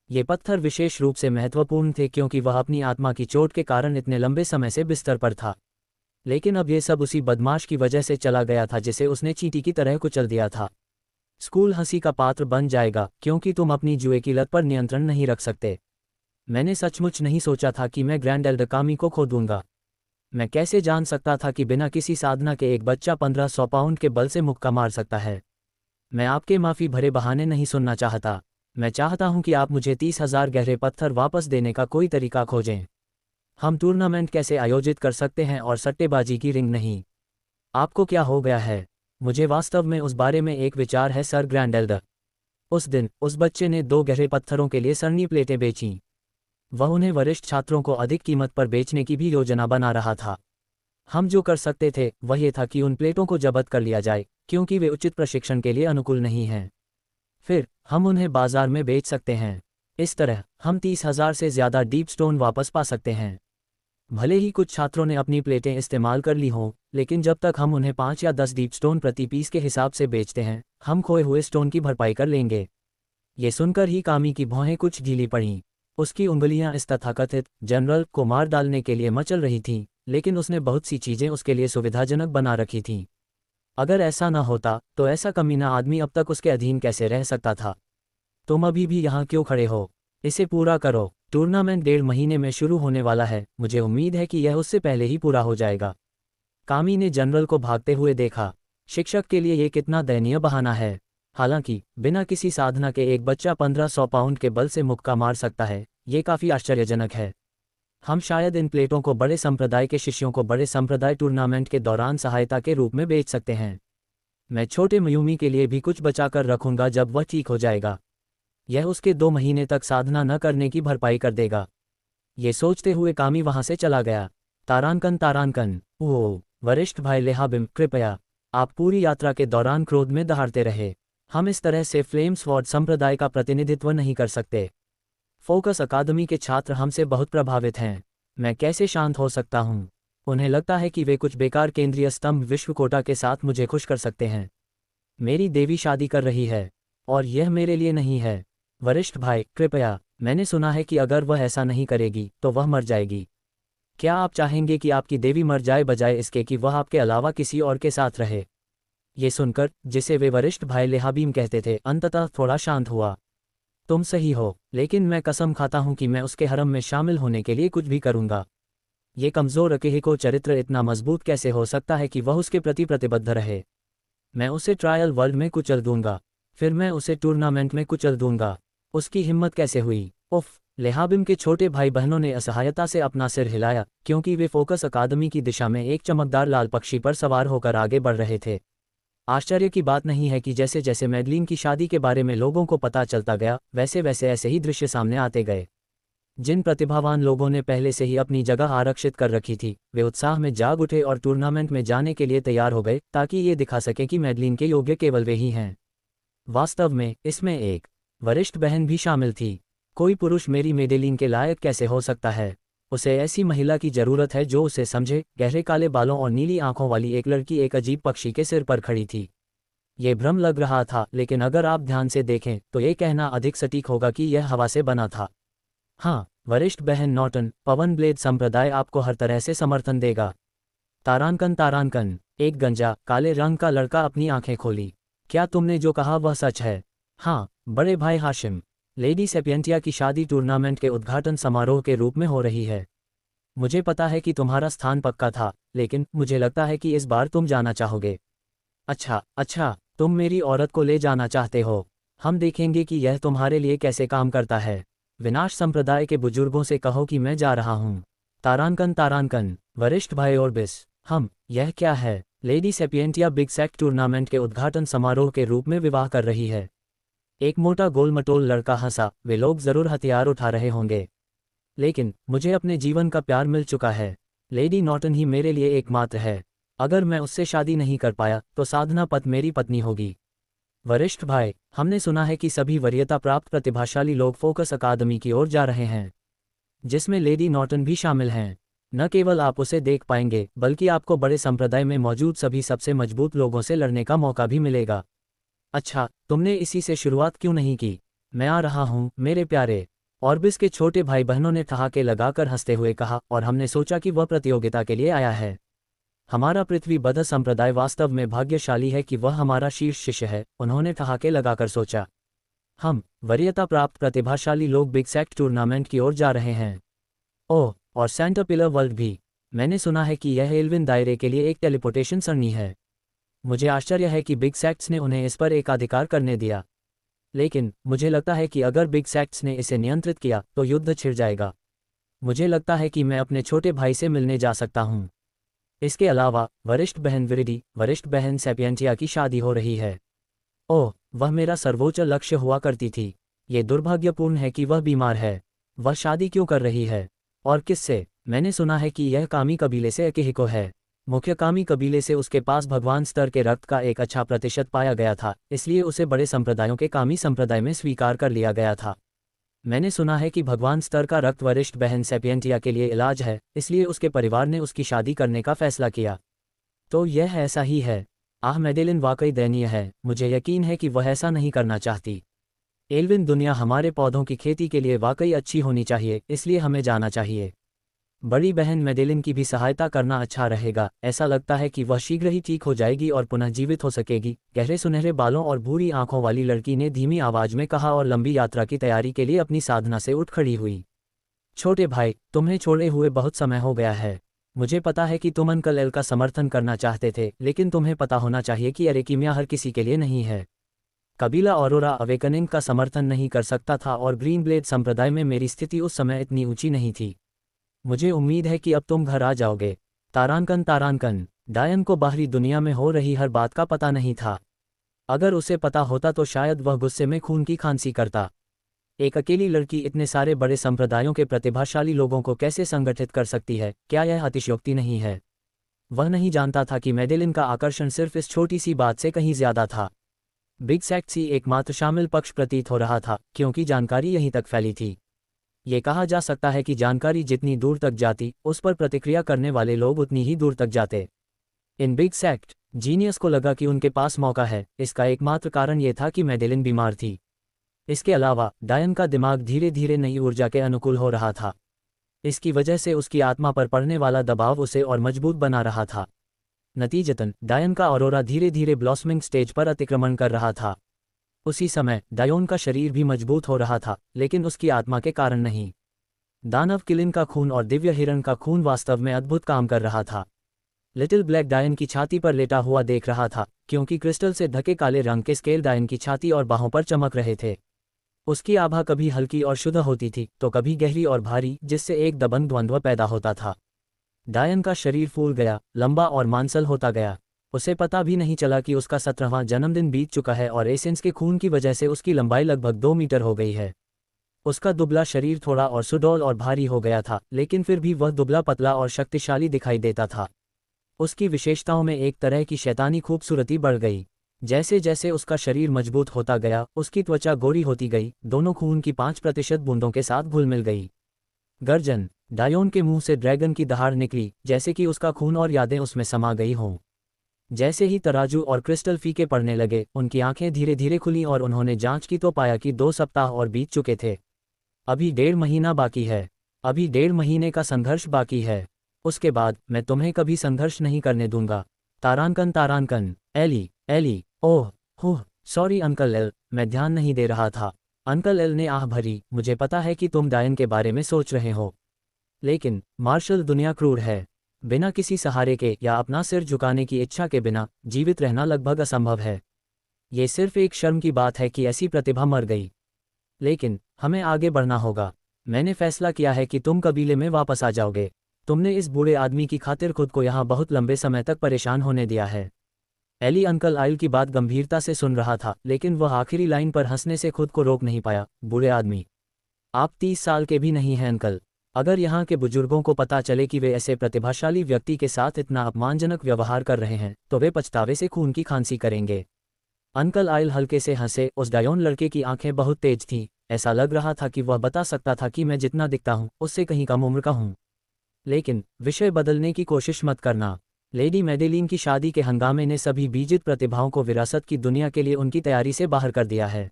ये पत्थर विशेष रूप से महत्वपूर्ण थे क्योंकि वह अपनी आत्मा की चोट के कारण इतने लंबे समय से बिस्तर पर था। लेकिन अब ये सब उसी बदमाश की वजह से चला गया था जिसे उसने चींटी की तरह कुचल दिया था। स्कूल हंसी का पात्र बन जाएगा क्योंकि तुम अपनी जुए की लत पर नियंत्रण नहीं रख सकते। मैंने सचमुच नहीं सोचा था कि मैं ग्रैंड एल्डर कामी को खो दूंगा। मैं कैसे जान सकता था कि बिना किसी साधना के एक बच्चा 1500 पाउंड के बल से मुक्का मार सकता है। मैं आपके माफ़ी भरे बहाने नहीं सुनना चाहता। मैं चाहता हूं कि आप मुझे 30,000 गहरे पत्थर वापस देने का कोई तरीका खोजें। हम टूर्नामेंट कैसे आयोजित कर सकते हैं और सट्टेबाजी की रिंग नहीं। आपको क्या हो गया है? मुझे वास्तव में उस बारे में एक विचार है, सर ग्रैंड एल्डर। उस दिन उस बच्चे ने 2 गहरे पत्थरों के लिए सरनी प्लेटें बेचीं। वह उन्हें वरिष्ठ छात्रों को अधिक कीमत पर बेचने की भी योजना बना रहा था। हम जो कर सकते थे वह ये था कि उन प्लेटों को जब्त कर लिया जाए क्योंकि वे उचित प्रशिक्षण के लिए अनुकूल नहीं हैं। फिर हम उन्हें बाजार में बेच सकते हैं। इस तरह हम 30,000 से ज़्यादा डीप स्टोन वापस पा सकते हैं। भले ही कुछ छात्रों ने अपनी प्लेटें इस्तेमाल कर ली हों, लेकिन जब तक हम उन्हें 5 या 10 डीप स्टोन प्रति पीस के हिसाब से बेचते हैं, हम खोए हुए स्टोन की भरपाई कर लेंगे। ये सुनकर ही कामी की भौहें कुछ ढीली पड़ीं। उसकी उंगलियां इस तथाकथित जनरल को मार डालने के लिए मचल रही थीं, लेकिन उसने बहुत सी चीज़ें उसके लिए सुविधाजनक बना रखी थीं। अगर ऐसा न होता तो ऐसा कमीना आदमी अब तक उसके अधीन कैसे रह सकता था? तुम अभी भी यहाँ क्यों खड़े हो? इसे पूरा करो। टूर्नामेंट 1.5 महीने में शुरू होने वाला है। मुझे उम्मीद है कि यह उससे पहले ही पूरा हो जाएगा। कामी ने जनरल को भागते हुए देखा। शिक्षक के लिए ये कितना दयनीय बहाना है। हालांकि बिना किसी साधना के एक बच्चा 1500 पाउंड के बल से मुक्का मार सकता है, ये काफ़ी आश्चर्यजनक है। हम शायद इन प्लेटों को बड़े संप्रदाय के शिष्यों को बड़े संप्रदाय टूर्नामेंट के दौरान सहायता के रूप में बेच सकते हैं। मैं छोटे म्यूमी के लिए भी कुछ बचा कर रखूंगा जब वह ठीक हो जाएगा। यह उसके 2 महीने तक साधना न करने की भरपाई कर देगा। ये सोचते हुए कामी वहां से चला गया। तारांकन तारांकन। ओह वरिष्ठ भाई लेहाबिम, कृपया। आप पूरी यात्रा के दौरान क्रोध में दहाड़ते रहे। हम इस तरह से फ्लेम स्वॉर्ड संप्रदाय का प्रतिनिधित्व नहीं कर सकते। फोकस अकादमी के छात्र हमसे बहुत प्रभावित हैं। मैं कैसे शांत हो सकता हूँ? उन्हें लगता है कि वे कुछ बेकार केंद्रीय स्तंभ विश्व कोटा के साथ मुझे खुश कर सकते हैं। मेरी देवी शादी कर रही है और यह मेरे लिए नहीं है। वरिष्ठ भाई, कृपया। मैंने सुना है कि अगर वह ऐसा नहीं करेगी तो वह मर जाएगी। क्या आप चाहेंगे कि आपकी देवी मर जाए बजाय इसके कि वह आपके अलावा किसी और के साथ रहे? ये सुनकर, जिसे वे वरिष्ठ भाई लेहाबीम कहते थे, अंततः थोड़ा शांत हुआ। तुम सही हो, लेकिन मैं कसम खाता हूं कि मैं उसके हरम में शामिल होने के लिए कुछ भी करूंगा। ये कमज़ोर अकेहे को चरित्र इतना मजबूत कैसे हो सकता है कि वह उसके प्रति प्रतिबद्ध रहे? मैं उसे ट्रायल वर्ल्ड में कुचल दूंगा, फिर मैं उसे टूर्नामेंट में कुचल दूंगा। उसकी हिम्मत कैसे हुई? उफ! लेहाबिम के छोटे भाई बहनों ने असहायता से अपना सिर हिलाया क्योंकि वे फोकस अकादमी की दिशा में एक चमकदार लाल पक्षी पर सवार होकर आगे बढ़ रहे थे। आश्चर्य की बात नहीं है कि जैसे जैसे मैडलिन की शादी के बारे में लोगों को पता चलता गया, वैसे वैसे ऐसे ही दृश्य सामने आते गए। जिन प्रतिभावान लोगों ने पहले से ही अपनी जगह आरक्षित कर रखी थी, वे उत्साह में जाग उठे और टूर्नामेंट में जाने के लिए तैयार हो गए, ताकि ये दिखा सकें कि मैडलिन के योग्य केवल वे ही हैं। वास्तव में इसमें एक वरिष्ठ बहन भी शामिल थी। कोई पुरुष मेरी मेडेलिन के लायक कैसे हो सकता है? उसे ऐसी महिला की जरूरत है जो उसे समझे। गहरे काले बालों और नीली आंखों वाली एक लड़की एक अजीब पक्षी के सिर पर खड़ी थी। ये भ्रम लग रहा था, लेकिन अगर आप ध्यान से देखें तो ये कहना अधिक सटीक होगा कि यह हवा से बना था। हाँ, वरिष्ठ बहन नॉर्टन, पवन ब्लेड संप्रदाय आपको हर तरह से समर्थन देगा। तारांकन तारांकन, एक गंजा काले रंग का लड़का अपनी आंखें खोली। क्या तुमने जो कहा वह सच है? हाँ, बड़े भाई हाशिम। लेडी सेपियंटिया की शादी टूर्नामेंट के उद्घाटन समारोह के रूप में हो रही है। मुझे पता है कि तुम्हारा स्थान पक्का था, लेकिन मुझे लगता है कि इस बार तुम जाना चाहोगे। अच्छा अच्छा, तुम मेरी औरत को ले जाना चाहते हो। हम देखेंगे कि यह तुम्हारे लिए कैसे काम करता है। विनाश संप्रदाय के बुजुर्गों से कहो कि मैं जा रहा हूँ। तारांकन तारांकन, वरिष्ठ भाई ऑर्बिस। यह क्या है? लेडी सेपियंटिया बिग सैक टूर्नामेंट के उद्घाटन समारोह के रूप में विवाह कर रही है। एक मोटा गोलमटोल लड़का हंसा। वे लोग जरूर हथियार उठा रहे होंगे, लेकिन मुझे अपने जीवन का प्यार मिल चुका है। लेडी नॉर्टन ही मेरे लिए एकमात्र है। अगर मैं उससे शादी नहीं कर पाया तो साधना पत मेरी पत्नी होगी। वरिष्ठ भाई, हमने सुना है कि सभी वरीयता प्राप्त प्रतिभाशाली लोग फोकस अकादमी की ओर जा रहे हैं, जिसमें लेडी नॉर्टन भी शामिल हैं। न केवल आप उसे देख पाएंगे, बल्कि आपको बड़े संप्रदाय में मौजूद सभी सबसे मजबूत लोगों से लड़ने का मौका भी मिलेगा। अच्छा, तुमने इसी से शुरुआत क्यों नहीं की? मैं आ रहा हूँ मेरे प्यारे, ऑर्बिस के छोटे भाई बहनों ने ठहाके लगाकर हंसते हुए कहा, और हमने सोचा कि वह प्रतियोगिता के लिए आया है। हमारा पृथ्वी बद्ध संप्रदाय वास्तव में भाग्यशाली है कि वह हमारा शीर्ष शिष्य है, उन्होंने ठहाके लगाकर सोचा। हम वरीयता प्राप्त प्रतिभाशाली लोग बिग सैक टूर्नामेंट की ओर जा रहे हैं। ओह, और सेंटरपिलर वर्ल्ड भी। मैंने सुना है कि यह एल्विन दायरे के लिए एक टेलीपोर्टेशन सरणी है। मुझे आश्चर्य है कि बिग सैक्ट्स ने उन्हें इस पर एकाधिकार करने दिया, लेकिन मुझे लगता है कि अगर बिग सैक्ट्स ने इसे नियंत्रित किया तो युद्ध छिड़ जाएगा। मुझे लगता है कि मैं अपने छोटे भाई से मिलने जा सकता हूँ। इसके अलावा वरिष्ठ बहन विरिडी, वरिष्ठ बहन सेपियंटिया की शादी हो रही है। ओह, वह मेरा सर्वोच्च लक्ष्य हुआ करती थी। ये दुर्भाग्यपूर्ण है कि वह बीमार है। वह शादी क्यों कर रही है? और किससे? मैंने सुना है कि यह कामी कबीले से अकेहिको है। मुख्य कामी कबीले से उसके पास भगवान स्तर के रक्त का एक अच्छा प्रतिशत पाया गया था, इसलिए उसे बड़े संप्रदायों के कामी संप्रदाय में स्वीकार कर लिया गया था। मैंने सुना है कि भगवान स्तर का रक्त वरिष्ठ बहन सेपियंटिया के लिए इलाज है, इसलिए उसके परिवार ने उसकी शादी करने का फैसला किया। तो यह ऐसा ही है। मेडेलिन वाकई दयनीय है। मुझे यकीन है कि वह ऐसा नहीं करना चाहती। एल्विन दुनिया हमारे पौधों की खेती के लिए वाकई अच्छी होनी चाहिए, इसलिए हमें जाना चाहिए। बड़ी बहन मेडेलिन की भी सहायता करना अच्छा रहेगा। ऐसा लगता है कि वह शीघ्र ही ठीक हो जाएगी और पुनः जीवित हो सकेगी। गहरे सुनहरे बालों और भूरी आंखों वाली लड़की ने धीमी आवाज में कहा और लंबी यात्रा की तैयारी के लिए अपनी साधना से उठ खड़ी हुई। छोटे भाई, तुम्हें छोड़े हुए बहुत समय हो गया है। मुझे पता है कि तुम अंकल एल का समर्थन करना चाहते थे, लेकिन तुम्हें पता होना चाहिए कि एरेकीमिया हर किसी के लिए नहीं है। कबीला ऑरोरा अवेकनिंग का समर्थन नहीं कर सकता था और ग्रीन ब्लेड संप्रदाय में मेरी स्थिति उस समय इतनी ऊंची नहीं थी। मुझे उम्मीद है कि अब तुम घर आ जाओगे। तारांकन तारांकन, डायन को बाहरी दुनिया में हो रही हर बात का पता नहीं था। अगर उसे पता होता तो शायद वह गुस्से में खून की खांसी करता। एक अकेली लड़की इतने सारे बड़े संप्रदायों के प्रतिभाशाली लोगों को कैसे संगठित कर सकती है? क्या यह अतिशयोक्ति नहीं है? वह नहीं जानता था कि मेडेलिन का आकर्षण सिर्फ इस छोटी सी बात से कहीं ज्यादा था। बिग सैक्ट्स ही एकमात्र शामिल पक्ष प्रतीत हो रहा था, क्योंकि जानकारी यहीं तक फैली थी। ये कहा जा सकता है कि जानकारी जितनी दूर तक जाती, उस पर प्रतिक्रिया करने वाले लोग उतनी ही दूर तक जाते। इन बिग सैक्ट जीनियस को लगा कि उनके पास मौका है। इसका एकमात्र कारण ये था कि मेडेलिन बीमार थी। इसके अलावा डायन का दिमाग धीरे धीरे नई ऊर्जा के अनुकूल हो रहा था। इसकी वजह से उसकी आत्मा पर पड़ने वाला दबाव उसे और मजबूत बना रहा था। नतीजतन डायन का ऑरोरा धीरे धीरे ब्लॉसमिंग स्टेज पर अतिक्रमण कर रहा था। उसी समय डायोन का शरीर भी मजबूत हो रहा था, लेकिन उसकी आत्मा के कारण नहीं। दानव किलिन का खून और दिव्य हिरण का खून वास्तव में अद्भुत काम कर रहा था। लिटिल ब्लैक डायन की छाती पर लेटा हुआ देख रहा था, क्योंकि क्रिस्टल से ढके काले रंग के स्केल डायन की छाती और बाहों पर चमक रहे थे। उसकी आभा कभी हल्की और शुद्ध होती थी तो कभी गहरी और भारी, जिससे एक दबंग द्वंद्व पैदा होता था। डायन का शरीर फूल गया, लंबा और मांसल होता गया। उसे पता भी नहीं चला कि उसका 17वां जन्मदिन बीत चुका है और एसेंस के खून की वजह से उसकी लंबाई लगभग 2 मीटर हो गई है। उसका दुबला शरीर थोड़ा और सुडौल और भारी हो गया था, लेकिन फिर भी वह दुबला पतला और शक्तिशाली दिखाई देता था। उसकी विशेषताओं में एक तरह की शैतानी खूबसूरती बढ़ गई। जैसे जैसे उसका शरीर मजबूत होता गया, उसकी त्वचा गोरी होती गई, दोनों खून की 5% बूंदों के साथ घुल मिल गई। गर्जन। डायोन के मुंह से ड्रैगन की दहाड़ निकली, जैसे कि उसका खून और यादें उसमें समा गई हों। जैसे ही तराजू और क्रिस्टल फीके पड़ने लगे, उनकी आंखें धीरे धीरे खुलीं और उन्होंने जांच की तो पाया कि 2 सप्ताह और बीत चुके थे। अभी 1.5 महीना बाकी है। अभी 1.5 महीने का संघर्ष बाकी है। उसके बाद मैं तुम्हें कभी संघर्ष नहीं करने दूंगा। तारांकन तारांकन। Ellie Ellie. Oh huh sorry uncle Al, मैं ध्यान नहीं दे रहा था। अंकल एल ने आह भरी, मुझे पता है कि तुम डायन के बारे में सोच रहे हो। लेकिन मार्शल, दुनिया क्रूर है। बिना किसी सहारे के या अपना सिर झुकाने की इच्छा के बिना जीवित रहना लगभग असंभव है। ये सिर्फ एक शर्म की बात है कि ऐसी प्रतिभा मर गई। लेकिन हमें आगे बढ़ना होगा। मैंने फैसला किया है कि तुम कबीले में वापस आ जाओगे। तुमने इस बूढ़े आदमी की खातिर खुद को यहाँ बहुत लंबे समय तक परेशान होने दिया है। एली अंकल आइल की बात गंभीरता से सुन रहा था, लेकिन वह आखिरी लाइन पर हंसने से खुद को रोक नहीं पाया। बूढ़े आदमी, आप 30 साल के भी नहीं हैं अंकल। अगर यहाँ के बुजुर्गों को पता चले कि वे ऐसे प्रतिभाशाली व्यक्ति के साथ इतना अपमानजनक व्यवहार कर रहे हैं, तो वे पछतावे से खून की खांसी करेंगे। अंकल आइल हल्के से हंसे। उस डायोन लड़के की आंखें बहुत तेज थीं। ऐसा लग रहा था कि वह बता सकता था कि मैं जितना दिखता हूँ उससे कहीं कम उम्र का हूँ। लेकिन विषय बदलने की कोशिश मत करना। लेडी मेडेलिन की शादी के हंगामे ने सभी बीजित प्रतिभाओं को विरासत की दुनिया के लिए उनकी तैयारी से बाहर कर दिया है।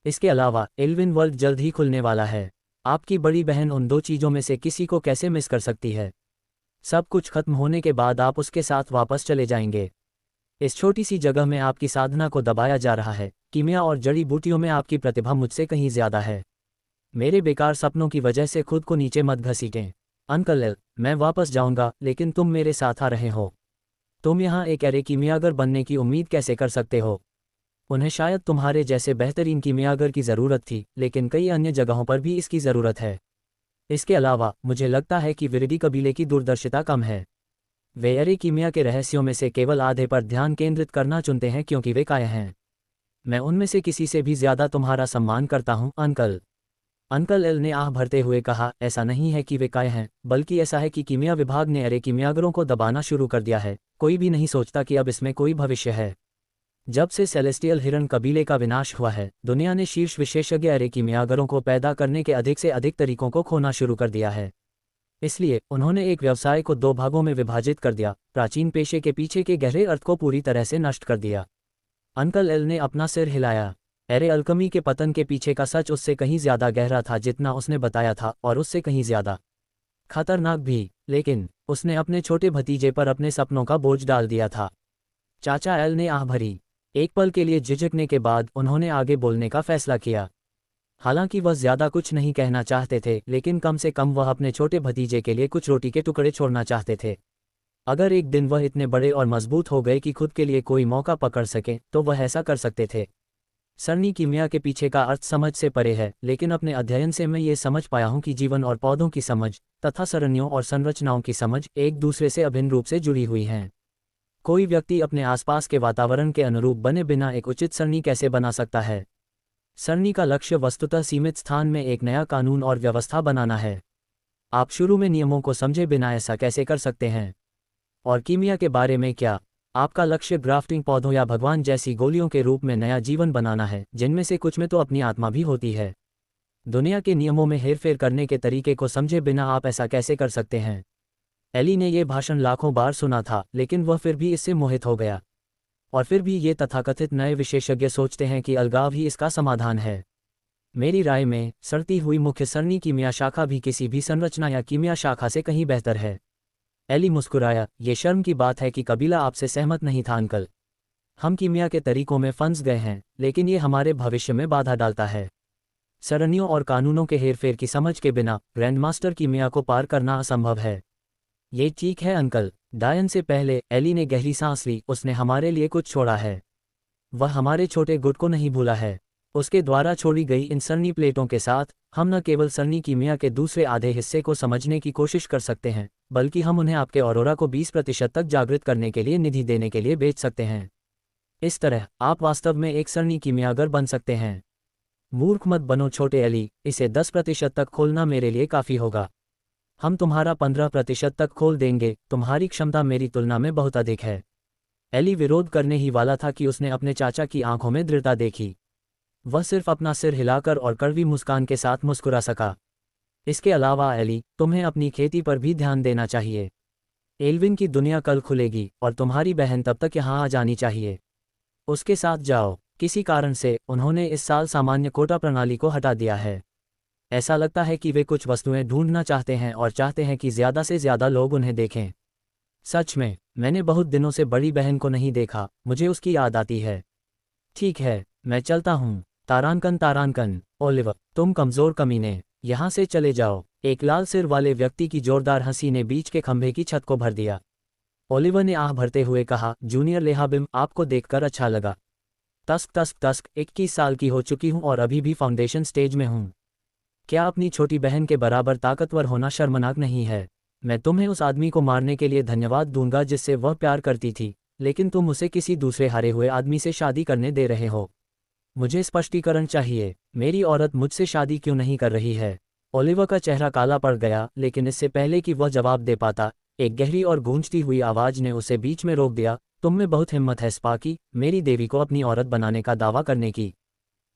इसके अलावा एल्विन वर्ल्ड जल्द ही खुलने वाला है। आपकी बड़ी बहन उन 2 चीज़ों में से किसी को कैसे मिस कर सकती है? सब कुछ खत्म होने के बाद आप उसके साथ वापस चले जाएंगे। इस छोटी सी जगह में आपकी साधना को दबाया जा रहा है। कीमिया और जड़ी बूटियों में आपकी प्रतिभा मुझसे कहीं ज्यादा है। मेरे बेकार सपनों की वजह से खुद को नीचे मत घसीटें। अंकल एल, मैं वापस जाऊंगा, लेकिन तुम मेरे साथ आ रहे हो। तुम यहाँ एक अरे कीमियागर बनने की उम्मीद कैसे कर सकते हो? उन्हें शायद तुम्हारे जैसे बेहतरीन कीमियागर की ज़रूरत थी, लेकिन कई अन्य जगहों पर भी इसकी ज़रूरत है। इसके अलावा मुझे लगता है कि विरिडी कबीले की दूरदर्शिता कम है। वे अरे कीमिया के रहस्यों में से केवल आधे पर ध्यान केंद्रित करना चुनते हैं क्योंकि वे काय हैं। मैं उनमें से किसी से भी ज़्यादा तुम्हारा सम्मान करता हूँ अंकल। अंकल एल ने आह भरते हुए कहा, ऐसा नहीं है कि वे काय हैं, बल्कि ऐसा है कि कीमिया विभाग ने अरे कीमियागरों को दबाना शुरू कर दिया है। कोई भी नहीं सोचता कि अब इसमें कोई भविष्य है। जब से सेलेस्टियल हिरन कबीले का विनाश हुआ है, दुनिया ने शीर्ष विशेषज्ञ अरे कीमियागरों को पैदा करने के अधिक से अधिक तरीकों को खोना शुरू कर दिया है। इसलिए उन्होंने एक व्यवसाय को 2 भागों में विभाजित कर दिया, प्राचीन पेशे के पीछे के गहरे अर्थ को पूरी तरह से नष्ट कर दिया। अंकल एल ने अपना सिर हिलाया। एरे अल्कमी के पतन के पीछे का सच उससे कहीं ज्यादा गहरा था जितना उसने बताया था, और उससे कहीं ज्यादा खतरनाक भी। लेकिन उसने अपने छोटे भतीजे पर अपने सपनों का बोझ डाल दिया था। चाचा एल ने आह भरी। एक पल के लिए झिझकने के बाद उन्होंने आगे बोलने का फैसला किया। हालांकि वह ज्यादा कुछ नहीं कहना चाहते थे, लेकिन कम से कम वह अपने छोटे भतीजे के लिए कुछ रोटी के टुकड़े छोड़ना चाहते थे। अगर एक दिन वह इतने बड़े और मजबूत हो गए कि खुद के लिए कोई मौका पकड़ सके, तो वह ऐसा कर सकते थे। सरनी कीमिया के पीछे का अर्थ समझ से परे है, लेकिन अपने अध्ययन से मैं ये समझ पाया हूँ कि जीवन और पौधों की समझ तथा सरनियों और संरचनाओं की समझ एक दूसरे से अभिन्न रूप से जुड़ी हुई हैं। कोई व्यक्ति अपने आसपास के वातावरण के अनुरूप बने बिना एक उचित सरनी कैसे बना सकता है? सरनी का लक्ष्य वस्तुतः सीमित स्थान में एक नया कानून और व्यवस्था बनाना है। आप शुरू में नियमों को समझे बिना ऐसा कैसे कर सकते हैं? और कीमिया के बारे में क्या? आपका लक्ष्य ग्राफ्टिंग पौधों या भगवान जैसी गोलियों के रूप में नया जीवन बनाना है, जिनमें से कुछ में तो अपनी आत्मा भी होती है। दुनिया के नियमों में हेरफेर करने के तरीके को समझे बिना आप ऐसा कैसे कर सकते हैं? एली ने यह भाषण लाखों बार सुना था, लेकिन वह फिर भी इससे मोहित हो गया। और फिर भी ये तथाकथित नए विशेषज्ञ सोचते हैं कि अलगाव ही इसका समाधान है। मेरी राय में सड़ती हुई मुख्य सरनी कीमिया शाखा भी किसी भी संरचना या कीमिया शाखा से कहीं बेहतर है। एली मुस्कुराया। ये शर्म की बात है कि कबीला आपसे सहमत नहीं था अंकल। हम कीमिया के तरीकों में फंस गए हैं, लेकिन ये हमारे भविष्य में बाधा डालता है। सरनियों और कानूनों के हेरफेर की समझ के बिना ग्रैंडमास्टर कीमिया को पार करना असंभव है। ये ठीक है अंकल। डायन से पहले एली ने गहरी सांस ली। उसने हमारे लिए कुछ छोड़ा है। वह हमारे छोटे गुट को नहीं भूला है। उसके द्वारा छोड़ी गई इन सरनी प्लेटों के साथ हम न केवल सरनी कीमिया के दूसरे आधे हिस्से को समझने की कोशिश कर सकते हैं, बल्कि हम उन्हें आपके ऑरोरा को 20% तक जागृत करने के लिए निधि देने के लिए बेच सकते हैं। इस तरह आप वास्तव में एक सरनी कीमियागर बन सकते हैं। मूर्ख मत बनो छोटे एली, इसे 10% तक खोलना मेरे लिए काफ़ी होगा। हम तुम्हारा 15% तक खोल देंगे, तुम्हारी क्षमता मेरी तुलना में बहुत अधिक है। एली विरोध करने ही वाला था कि उसने अपने चाचा की आंखों में दृढ़ता देखी। वह सिर्फ अपना सिर हिलाकर और कड़वी मुस्कान के साथ मुस्कुरा सका। इसके अलावा एली, तुम्हें अपनी खेती पर भी ध्यान देना चाहिए। एल्विन की दुनिया कल खुलेगी और तुम्हारी बहन तब तक यहाँ आ जानी चाहिए। उसके साथ जाओ। किसी कारण से उन्होंने इस साल सामान्य कोटा प्रणाली को हटा दिया है। ऐसा लगता है कि वे कुछ वस्तुएं ढूंढना चाहते हैं और चाहते हैं कि ज़्यादा से ज़्यादा लोग उन्हें देखें। सच में, मैंने बहुत दिनों से बड़ी बहन को नहीं देखा, मुझे उसकी याद आती है। ठीक है, मैं चलता हूँ। तारानकन, ओलिवर, तुम कमज़ोर कमीने, यहाँ से चले जाओ। एक लाल सिर वाले व्यक्ति की जोरदार हंसी ने बीच के खंभे की छत को भर दिया। ओलिवर ने आह भरते हुए कहा, जूनियर लेहाबिम, आपको देखकर अच्छा लगा। तस्क, 21 साल की हो चुकी हूँ और अभी भी फाउंडेशन स्टेज में हूँ। क्या अपनी छोटी बहन के बराबर ताकतवर होना शर्मनाक नहीं है? मैं तुम्हें उस आदमी को मारने के लिए धन्यवाद दूंगा जिससे वह प्यार करती थी, लेकिन तुम उसे किसी दूसरे हारे हुए आदमी से शादी करने दे रहे हो। मुझे स्पष्टीकरण चाहिए, मेरी औरत मुझसे शादी क्यों नहीं कर रही है? ओलिवर का चेहरा काला पड़ गया, लेकिन इससे पहले कि वह जवाब दे पाता, एक गहरी और गूंजती हुई आवाज ने उसे बीच में रोक दिया। तुम में बहुत हिम्मत है स्पार्की, मेरी देवी को अपनी औरत बनाने का दावा करने की।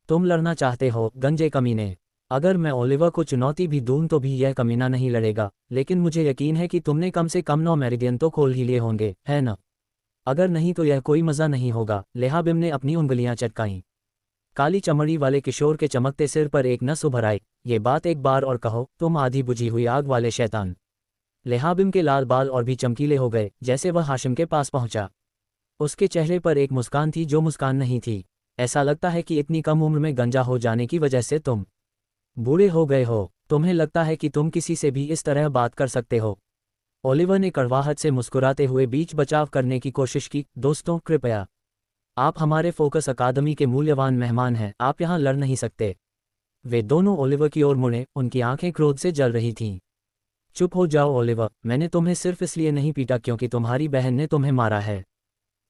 तुम लड़ना चाहते हो, गंजे कमीने। अगर मैं ओलिवर को चुनौती भी दूं तो भी यह कमीना नहीं लड़ेगा, लेकिन मुझे यकीन है कि तुमने कम से कम 9 मेरिडियन तो खोल ही लिए होंगे, है ना? अगर नहीं तो यह कोई मज़ा नहीं होगा। लेहाबिम ने अपनी उंगलियां चटकाईं। काली चमड़ी वाले किशोर के चमकते सिर पर एक नस उभर आई। ये बात एक बार और कहो, तुम आधी बुझी हुई आग वाले शैतान। लेहाबिम के लाल बाल और भी चमकीले हो गए जैसे वह हाशिम के पास पहुंचा। उसके चेहरे पर एक मुस्कान थी जो मुस्कान नहीं थी। ऐसा लगता है कि इतनी कम उम्र में गंजा हो जाने की वजह से तुम बूढ़े हो गए हो। तुम्हें लगता है कि तुम किसी से भी इस तरह बात कर सकते हो? ओलिवर ने कड़वाहट से मुस्कुराते हुए बीच बचाव करने की कोशिश की। दोस्तों, कृपया, आप हमारे फोकस अकादमी के मूल्यवान मेहमान हैं, आप यहाँ लड़ नहीं सकते। वे दोनों ओलिवर की ओर मुड़े, उनकी आंखें क्रोध से जल रही थीं। चुप हो जाओ ओलिवर, मैंने तुम्हें सिर्फ इसलिए नहीं पीटा क्योंकि तुम्हारी बहन ने तुम्हें मारा है,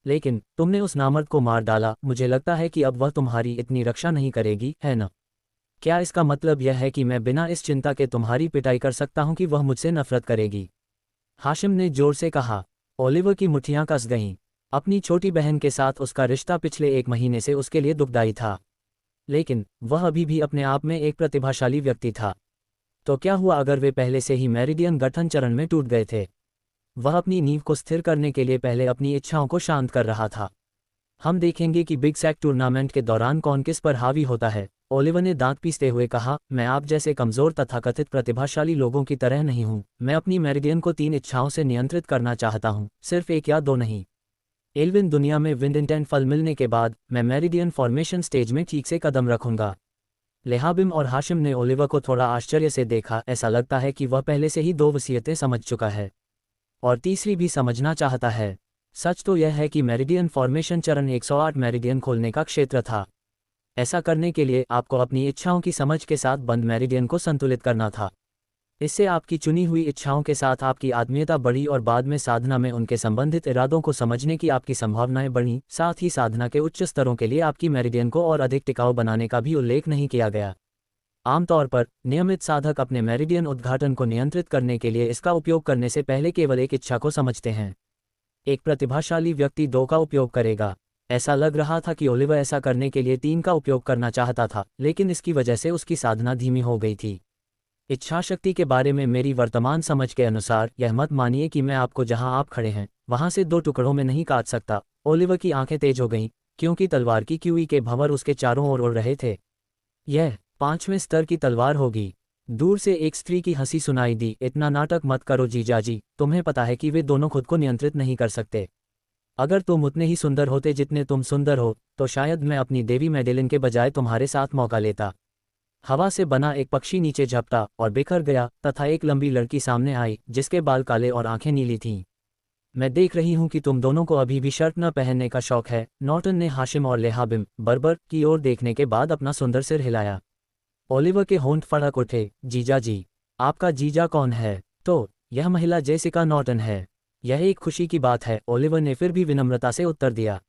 लेकिन तुमने उस नामर्द को मार डाला। मुझे लगता है कि अब वह तुम्हारी इतनी रक्षा नहीं करेगी, है ना? क्या इसका मतलब यह है कि मैं बिना इस चिंता के तुम्हारी पिटाई कर सकता हूं कि वह मुझसे नफरत करेगी? हाशिम ने जोर से कहा। ओलिवर की मुट्ठियां कस गईं। अपनी छोटी बहन के साथ उसका रिश्ता पिछले 1 महीने से उसके लिए दुखदाई था, लेकिन वह अभी भी अपने आप में एक प्रतिभाशाली व्यक्ति था। तो क्या हुआ अगर वे पहले से ही मेरिडियन गठन चरण में टूट गए थे? वह अपनी नींव को स्थिर करने के लिए पहले अपनी इच्छाओं को शांत कर रहा था। हम देखेंगे कि बिग सैक टूर्नामेंट के दौरान कौन किस पर हावी होता है। ओलिवर ने दांत पीसते हुए कहा, मैं आप जैसे कमज़ोर तथाकथित प्रतिभाशाली लोगों की तरह नहीं हूं। मैं अपनी मेरिडियन को 3 इच्छाओं से नियंत्रित करना चाहता हूं, सिर्फ 1 या 2 नहीं। एल्विन दुनिया में विंड फल मिलने के बाद मैं मेरिडियन फॉर्मेशन स्टेज में ठीक से कदम रखूंगा। लेहाबिम और हाशिम ने ओलिवर को थोड़ा आश्चर्य से देखा। ऐसा लगता है कि वह पहले से ही 2 वसीयतें समझ चुका है और तीसरी भी समझना चाहता है। सच तो यह है कि मेरिडियन फॉर्मेशन चरण 108 मेरिडियन खोलने का क्षेत्र था। ऐसा करने के लिए आपको अपनी इच्छाओं की समझ के साथ बंद मेरिडियन को संतुलित करना था। इससे आपकी चुनी हुई इच्छाओं के साथ आपकी आत्मीयता बढ़ी और बाद में साधना में उनके संबंधित इरादों को समझने की आपकी संभावनाएं बढ़ीं। साथ ही साधना के उच्च स्तरों के लिए आपकी मेरिडियन को और अधिक टिकाऊ बनाने का भी उल्लेख नहीं किया गया। आमतौर पर नियमित साधक अपने मेरिडियन उद्घाटन को नियंत्रित करने के लिए इसका उपयोग करने से पहले केवल एक इच्छा को समझते हैं। एक प्रतिभाशाली व्यक्ति 2 का उपयोग करेगा। ऐसा लग रहा था कि ओलिवर ऐसा करने के लिए 3 का उपयोग करना चाहता था, लेकिन इसकी वजह से उसकी साधना धीमी हो गई थी। इच्छाशक्ति के बारे में मेरी वर्तमान समझ के अनुसार यह मत मानिए कि मैं आपको जहां आप खड़े हैं वहां से 2 टुकड़ों में नहीं काट सकता। ओलिवर की आंखें तेज हो गईं, क्योंकि तलवार की क्यूई के भंवर उसके चारों ओर उड़ रहे थे। यह 5वें स्तर की तलवार होगी। दूर से एक स्त्री की हंसी सुनाई दी। इतना नाटक मत करो जीजाजी, तुम्हें पता है कि वे दोनों खुद को नियंत्रित नहीं कर सकते। अगर तुम उतने ही सुंदर होते जितने तुम सुंदर हो, तो शायद मैं अपनी देवी मेडेलिन के बजाय तुम्हारे साथ मौका लेता। हवा से बना एक पक्षी नीचे झपटा और बिखर गया, तथा एक लंबी लड़की सामने आई जिसके बाल काले और आंखें नीली थीं। मैं देख रही हूं कि तुम दोनों को अभी भी शर्ट न पहनने का शौक है। नॉर्टन ने हाशिम और लेहाबिम बर्बर की ओर देखने के बाद अपना सुंदर सिर हिलाया। ओलिवर के होंठ फड़क उठे। जीजा जी, आपका जीजा कौन है? तो यह महिला जेसिका नॉर्टन है। यह एक खुशी की बात है, ओलिवर ने फिर भी विनम्रता से उत्तर दिया।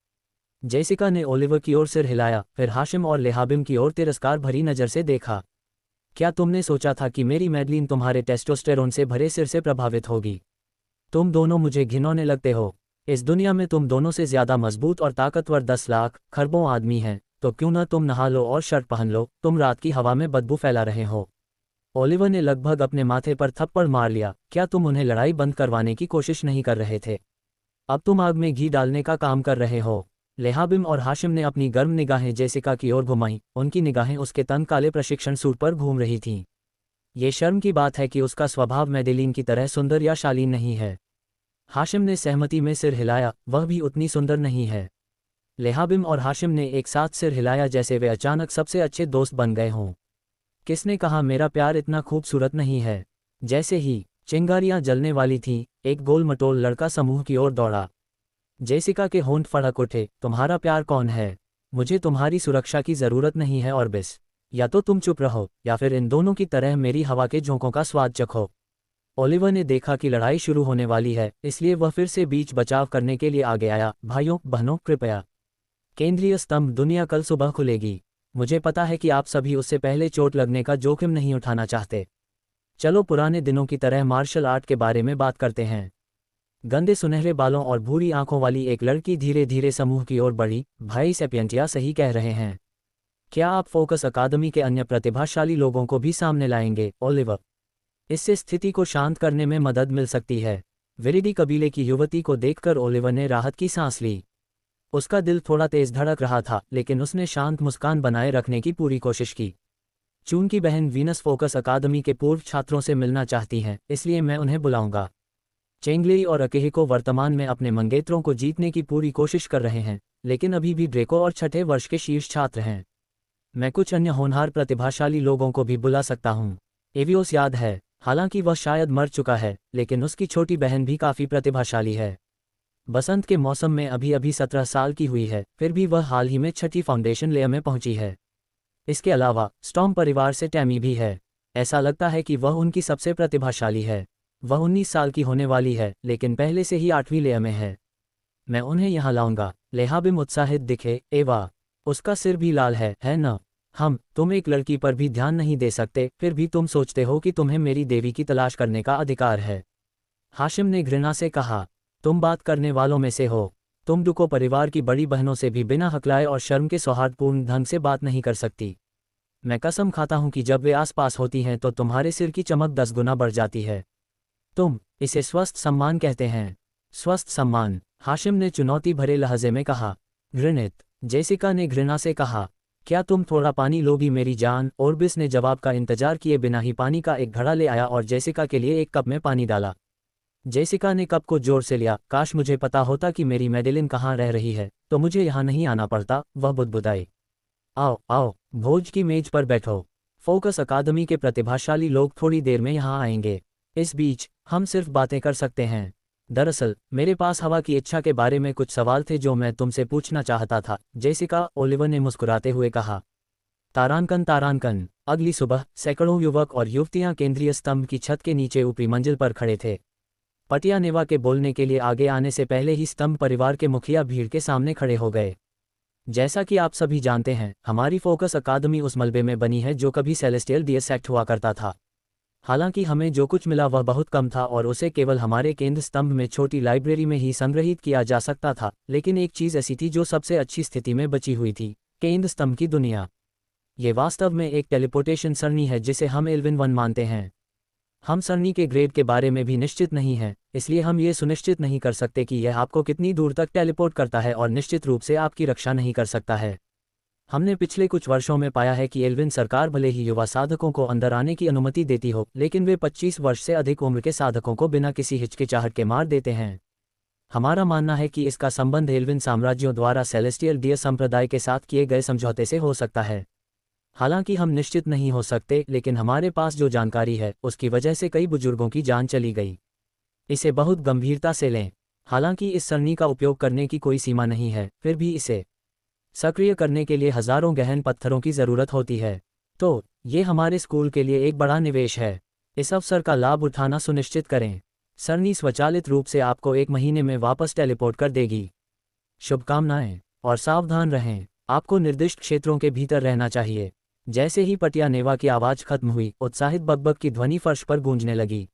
जेसिका ने ओलिवर की ओर सिर हिलाया, फिर हाशिम और लेहाबिम की ओर तिरस्कार भरी नज़र से देखा। क्या तुमने सोचा था कि मेरी मैडलिन तुम्हारे टेस्टोस्टेरोन से भरे सिर से प्रभावित होगी? तुम दोनों मुझे घिनौने लगते हो। इस दुनिया में तुम दोनों से ज़्यादा मजबूत और ताकतवर 10 लाख खरबों आदमी हैं, तो क्यों न तुम नहा लो और शर्ट पहन लो। तुम रात की हवा में बदबू फैला रहे हो। ओलिवर ने लगभग अपने माथे पर थप्पड़ मार लिया। क्या तुम उन्हें लड़ाई बंद करवाने की कोशिश नहीं कर रहे थे? अब तुम आग में घी डालने का काम कर रहे हो। लेहाबिम और हाशिम ने अपनी गर्म निगाहें जेसिका की ओर घुमाईं। उनकी निगाहें उसके तन काले प्रशिक्षण सूट पर घूम रही थीं। ये शर्म की बात है कि उसका स्वभाव मैडेलिन की तरह सुंदर या शालीन नहीं है। हाशिम ने सहमति में सिर हिलाया, वह भी उतनी सुंदर नहीं है। लेहाबिम और हाशिम ने एक साथ सिर हिलाया जैसे वे अचानक सबसे अच्छे दोस्त बन गए हों। किसने कहा मेरा प्यार इतना खूबसूरत नहीं है? जैसे ही चिंगारियां जलने वाली थीं, एक गोल मटोल लड़का समूह की ओर दौड़ा। जेसिका के होंठ फड़क उठे। तुम्हारा प्यार कौन है? मुझे तुम्हारी सुरक्षा की ज़रूरत नहीं है ऑर्बिस। या तो तुम चुप रहो या फिर इन दोनों की तरह मेरी हवा के झोंकों का स्वाद चखो। ओलिवर ने देखा कि लड़ाई शुरू होने वाली है, इसलिए वह फिर से बीच बचाव करने के लिए आगे आया। भाइयों बहनों, कृपया। केंद्रीय स्तंभ दुनिया कल सुबह खुलेगी। मुझे पता है कि आप सभी उससे पहले चोट लगने का जोखिम नहीं उठाना चाहते। चलो पुराने दिनों की तरह मार्शल आर्ट के बारे में बात करते हैं। गंदे सुनहरे बालों और भूरी आंखों वाली एक लड़की धीरे धीरे समूह की ओर बढ़ी। भाई सेपियंटिया सही कह रहे हैं। क्या आप फोकस अकादमी के अन्य प्रतिभाशाली लोगों को भी सामने लाएंगे, ओलिवर? इससे स्थिति को शांत करने में मदद मिल सकती है। विरिडी कबीले की युवती को देखकर ओलिवर ने राहत की सांस ली। उसका दिल थोड़ा तेज धड़क रहा था, लेकिन उसने शांत मुस्कान बनाए रखने की पूरी कोशिश की। चून की बहन वीनस फोकस अकादमी के पूर्व छात्रों से मिलना चाहती हैं, इसलिए मैं उन्हें बुलाऊंगा। चेंगलेई और अकेहिको वर्तमान में अपने मंगेतरों को जीतने की पूरी कोशिश कर रहे हैं, लेकिन अभी भी ड्रेको और छठे वर्ष के शीर्ष छात्र हैं। मैं कुछ अन्य होनहार प्रतिभाशाली लोगों को भी बुला सकता हूँ। एवियोस याद है, हालांकि वह शायद मर चुका है, लेकिन उसकी छोटी बहन भी काफ़ी प्रतिभाशाली है। बसंत के मौसम में अभी अभी 17 साल की हुई है, फिर भी वह हाल ही में छठी फाउंडेशन लेयर में पहुंची है। इसके अलावा स्टॉर्म परिवार से टैमी भी है। ऐसा लगता है कि वह उनकी सबसे प्रतिभाशाली है। वह 19 साल की होने वाली है, लेकिन पहले से ही 8वीं लेयर में है। मैं उन्हें यहाँ लाऊंगा। लेहाबिम उत्साहित दिखे। एवा, उसका सिर भी लाल है न? तुम एक लड़की पर भी ध्यान नहीं दे सकते, फिर भी तुम सोचते हो कि तुम्हें मेरी देवी की तलाश करने का अधिकार है। हाशिम ने घृणा से कहा। तुम बात करने वालों में से हो। तुम डुको परिवार की बड़ी बहनों से भी बिना हकलाए और शर्म के सौहार्दपूर्ण ढंग से बात नहीं कर सकती। मैं कसम खाता हूं कि जब वे आसपास होती हैं तो तुम्हारे सिर की चमक 10 गुना बढ़ जाती है। तुम इसे स्वस्थ सम्मान कहते हैं। स्वस्थ सम्मान, हाशिम ने चुनौती भरे लहजे में कहा। घृणित, जेसिका ने घृणा से कहा। क्या तुम थोड़ा पानी लो भी मेरी जान? ओर्बिस ने जवाब का इंतजार किए बिना ही पानी का एक घड़ा ले आया और जेसिका के लिए एक कप में पानी डाला। जेसिका ने कप को जोर से लिया। काश मुझे पता होता कि मेरी मैडेलिन कहाँ रह रही है, तो मुझे यहाँ नहीं आना पड़ता, वह बुदबुदाई। आओ आओ, भोज की मेज पर बैठो। फोकस अकादमी के प्रतिभाशाली लोग थोड़ी देर में यहाँ आएंगे। इस बीच हम सिर्फ बातें कर सकते हैं। दरअसल मेरे पास हवा की इच्छा के बारे में कुछ सवाल थे जो मैं तुमसे पूछना चाहता था, जेसिका, ओलिवर ने मुस्कुराते हुए कहा। तारांकन। अगली सुबह सैकड़ों युवक और युवतियां केंद्रीय स्तंभ की छत के नीचे ऊपरी मंजिल पर खड़े थे। पटियानेवा के बोलने के लिए आगे आने से पहले ही स्तंभ परिवार के मुखिया भीड़ के सामने खड़े हो गए। जैसा कि आप सभी जानते हैं, हमारी फोकस अकादमी उस मलबे में बनी है जो कभी सेलेस्टियल डीएस एक्ट हुआ करता था। हालांकि हमें जो कुछ मिला वह बहुत कम था और उसे केवल हमारे केंद्र स्तंभ में छोटी लाइब्रेरी में ही संग्रहित किया जा सकता था, लेकिन एक चीज़ ऐसी थी जो सबसे अच्छी स्थिति में बची हुई थी, केंद्र स्तंभ की दुनिया। ये वास्तव में एक टेलीपोर्टेशन सरणी है जिसे हम एल्विन 1 मानते हैं। हम सरणी के ग्रेड के बारे में भी निश्चित नहीं हैं, इसलिए हम ये सुनिश्चित नहीं कर सकते कि यह आपको कितनी दूर तक टेलीपोर्ट करता है और निश्चित रूप से आपकी रक्षा नहीं कर सकता है। हमने पिछले कुछ वर्षों में पाया है कि एल्विन सरकार भले ही युवा साधकों को अंदर आने की अनुमति देती हो, लेकिन वे 25 वर्ष से अधिक उम्र के साधकों को बिना किसी हिचकिचाहट के मार देते हैं। हमारा मानना है कि इसका संबंध एल्विन साम्राज्यों द्वारा सेलेस्टियल डीएस संप्रदाय के साथ किए गए समझौते से हो सकता है। हालांकि हम निश्चित नहीं हो सकते, लेकिन हमारे पास जो जानकारी है उसकी वजह से कई बुजुर्गों की जान चली गई। इसे बहुत गंभीरता से लें। हालांकि इस सरणी का उपयोग करने की कोई सीमा नहीं है, फिर भी इसे सक्रिय करने के लिए हजारों गहन पत्थरों की ज़रूरत होती है। तो ये हमारे स्कूल के लिए एक बड़ा निवेश है। इस अवसर का लाभ उठाना सुनिश्चित करें। सरणी स्वचालित रूप से आपको 1 महीने में वापस टेलीपोर्ट कर देगी। शुभकामनाएं और सावधान रहें, आपको निर्दिष्ट क्षेत्रों के भीतर रहना चाहिए। जैसे ही पटिया नेवा की आवाज़ खत्म हुई, उत्साहित बकबक की ध्वनि फर्श पर गूंजने लगी।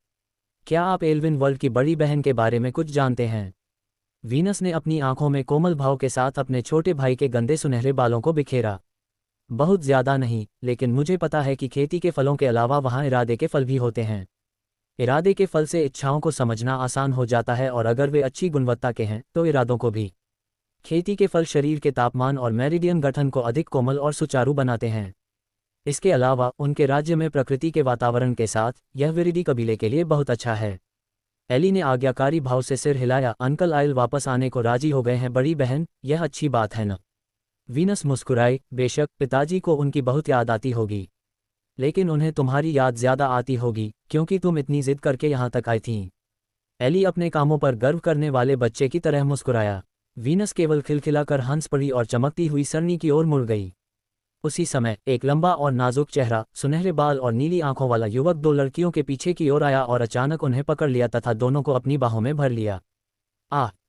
क्या आप एल्विन वर्ल्ड की बड़ी बहन के बारे में कुछ जानते हैं? वीनस ने अपनी आंखों में कोमल भाव के साथ अपने छोटे भाई के गंदे सुनहरे बालों को बिखेरा। बहुत ज्यादा नहीं, लेकिन मुझे पता है कि खेती के फलों के अलावा वहाँ इरादे के फल भी होते हैं। इरादे के फल से इच्छाओं को समझना आसान हो जाता है, और अगर वे अच्छी गुणवत्ता के हैं तो इरादों को भी। खेती के फल शरीर के तापमान और मेरिडियन गठन को अधिक कोमल और सुचारू बनाते हैं। इसके अलावा उनके राज्य में प्रकृति के वातावरण के साथ यह विरिडी कबीले के लिए बहुत अच्छा है। एली ने आज्ञाकारी भाव से सिर हिलाया। अंकल आयल वापस आने को राजी हो गए हैं बड़ी बहन, यह अच्छी बात है न? वीनस मुस्कुराई। बेशक, पिताजी को उनकी बहुत याद आती होगी, लेकिन उन्हें तुम्हारी याद ज्यादा आती होगी क्योंकि तुम इतनी जिद करके यहाँ तक आई थीं। एली अपने कामों पर गर्व करने वाले बच्चे की तरह मुस्कुराया। वीनस केवल खिलखिलाकर हंस पड़ी और चमकती हुई सरनी की ओर मुड़ गई। उसी समय एक लंबा और नाजुक चेहरा, सुनहरे बाल और नीली आंखों वाला युवक 2 लड़कियों के पीछे की ओर आया और अचानक उन्हें पकड़ लिया तथा दोनों को अपनी बाहों में भर लिया।